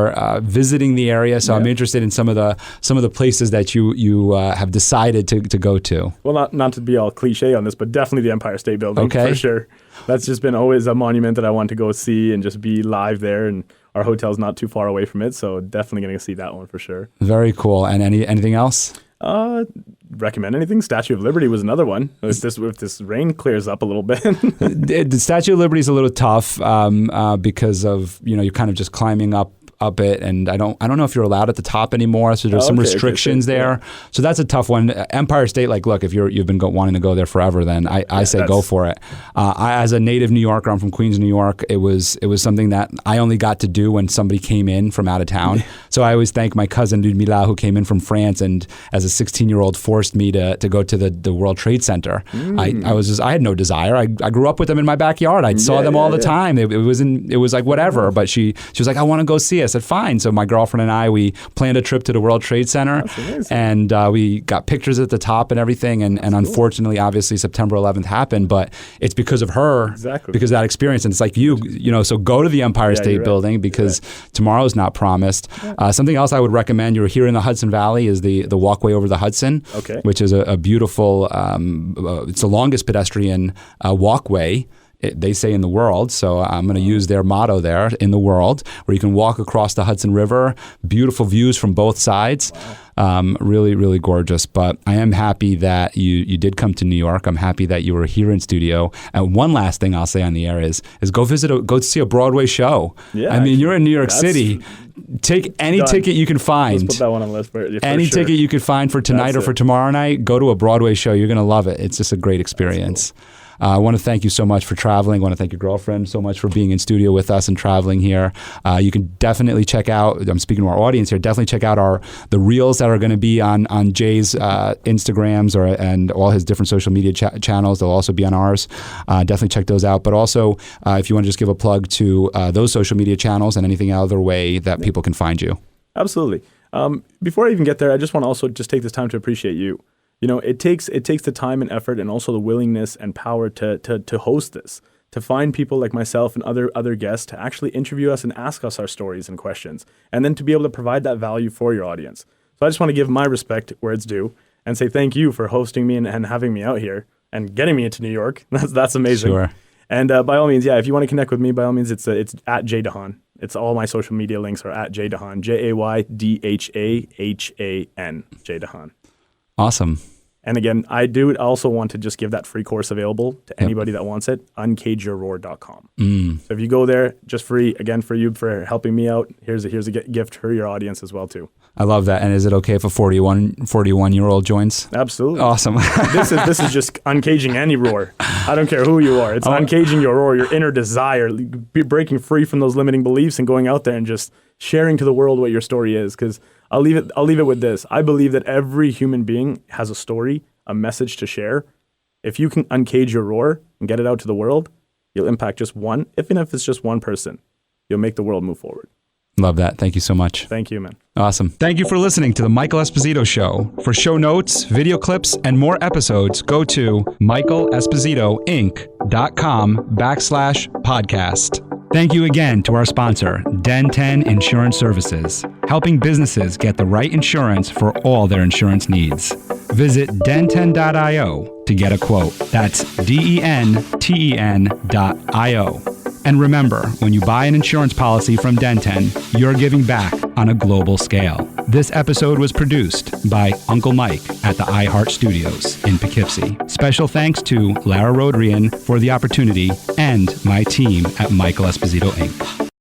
visiting the area, so I'm interested in some of the places that you have decided to go to. Well, not to be all cliche on this, but definitely the Empire State Building, for sure. That's just been always a monument that I want to go see and just be live there, and our hotel's not too far away from it, so definitely going to see that one for sure. Very cool. And anything else? Recommend anything? Statue of Liberty was another one. If this rain clears up a little bit. The Statue of Liberty is a little tough because of you're kind of just climbing up it, and I don't know if you're allowed at the top anymore, so there's some restrictions there. So that's a tough one. Empire State, look, if you've been wanting to go there forever, then I say go for it. As a native New Yorker, I'm from Queens, New York. It was something that I only got to do when somebody came in from out of town. So I always thank my cousin Ludmila, who came in from France, and as a 16-year-old forced me to go to the World Trade Center. I had no desire. I grew up with them in my backyard. I saw them all the time. It was like whatever. But she was like, I want to go see it. I said, fine. So my girlfriend and I, we planned a trip to the World Trade Center, and we got pictures at the top and everything. And unfortunately, obviously, September 11th happened, but it's because of her, because of that experience. And it's like so go to the Empire State Building, because tomorrow's not promised. Something else I would recommend, you're here in the Hudson Valley, is the walkway over the Hudson, which is a beautiful, it's the longest pedestrian walkway, they say, in the world. So I'm going to use their motto there, in the world, where you can walk across the Hudson River, beautiful views from both sides. Really, really gorgeous. But I am happy that you did come to New York. I'm happy that you were here in studio. And one last thing I'll say on the air is go see a Broadway show. Yeah, I mean, you're in New York City. Take any ticket you can find. Let's put that one on the list. Any ticket you could find for tonight or for tomorrow night, go to a Broadway show. You're going to love it. It's just a great experience. I want to thank you so much for traveling. I want to thank your girlfriend so much for being in studio with us and traveling here. You can definitely check out, I'm speaking to our audience here, definitely check out the reels that are going to be on Jay's Instagrams and all his different social media channels. They'll also be on ours. Definitely check those out. But also, if you want to just give a plug to those social media channels and anything other way that people can find you. Absolutely. Before I even get there, I just want to also just take this time to appreciate you. It takes the time and effort and also the willingness and power to host this, to find people like myself and other guests to actually interview us and ask us our stories and questions, and then to be able to provide that value for your audience. So I just want to give my respect where it's due and say thank you for hosting me and having me out here and getting me into New York. That's amazing. Sure. And by all means, if you want to connect with me, by all means, it's at Jay Dhahan. It's all my social media links are at Jay Dhahan, JAYDHAHAN, Jay Dhahan. Awesome. And again, I do also want to just give that free course available to anybody that wants it, uncageyourroar.com. So if you go there, just free, again, for you, for helping me out, here's a gift for your audience as well, too. I love that. And is it okay if a 41-year-old joins? Absolutely. Awesome. This is just uncaging any roar. I don't care who you are. It's uncaging your roar, your inner desire, breaking free from those limiting beliefs and going out there and just sharing to the world what your story is. Because I'll leave it with this. I believe that every human being has a story, a message to share. If you can uncage your roar and get it out to the world, you'll impact just one, even if it's just one person. You'll make the world move forward. Love that. Thank you so much. Thank you, man. Awesome. Thank you for listening to the Michael Esposito Show. For show notes, video clips, and more episodes, go to michaelespositoinc.com/podcast. Thank you again to our sponsor, Den 10 Insurance Services, helping businesses get the right insurance for all their insurance needs. Visit den10.io to get a quote. That's DENTEN.io. And remember, when you buy an insurance policy from Den 10, you're giving back on a global scale. This episode was produced by Uncle Mike at the iHeart Studios in Poughkeepsie. Special thanks to Lara Rodrian for the opportunity and my team at Michael Esposito Inc.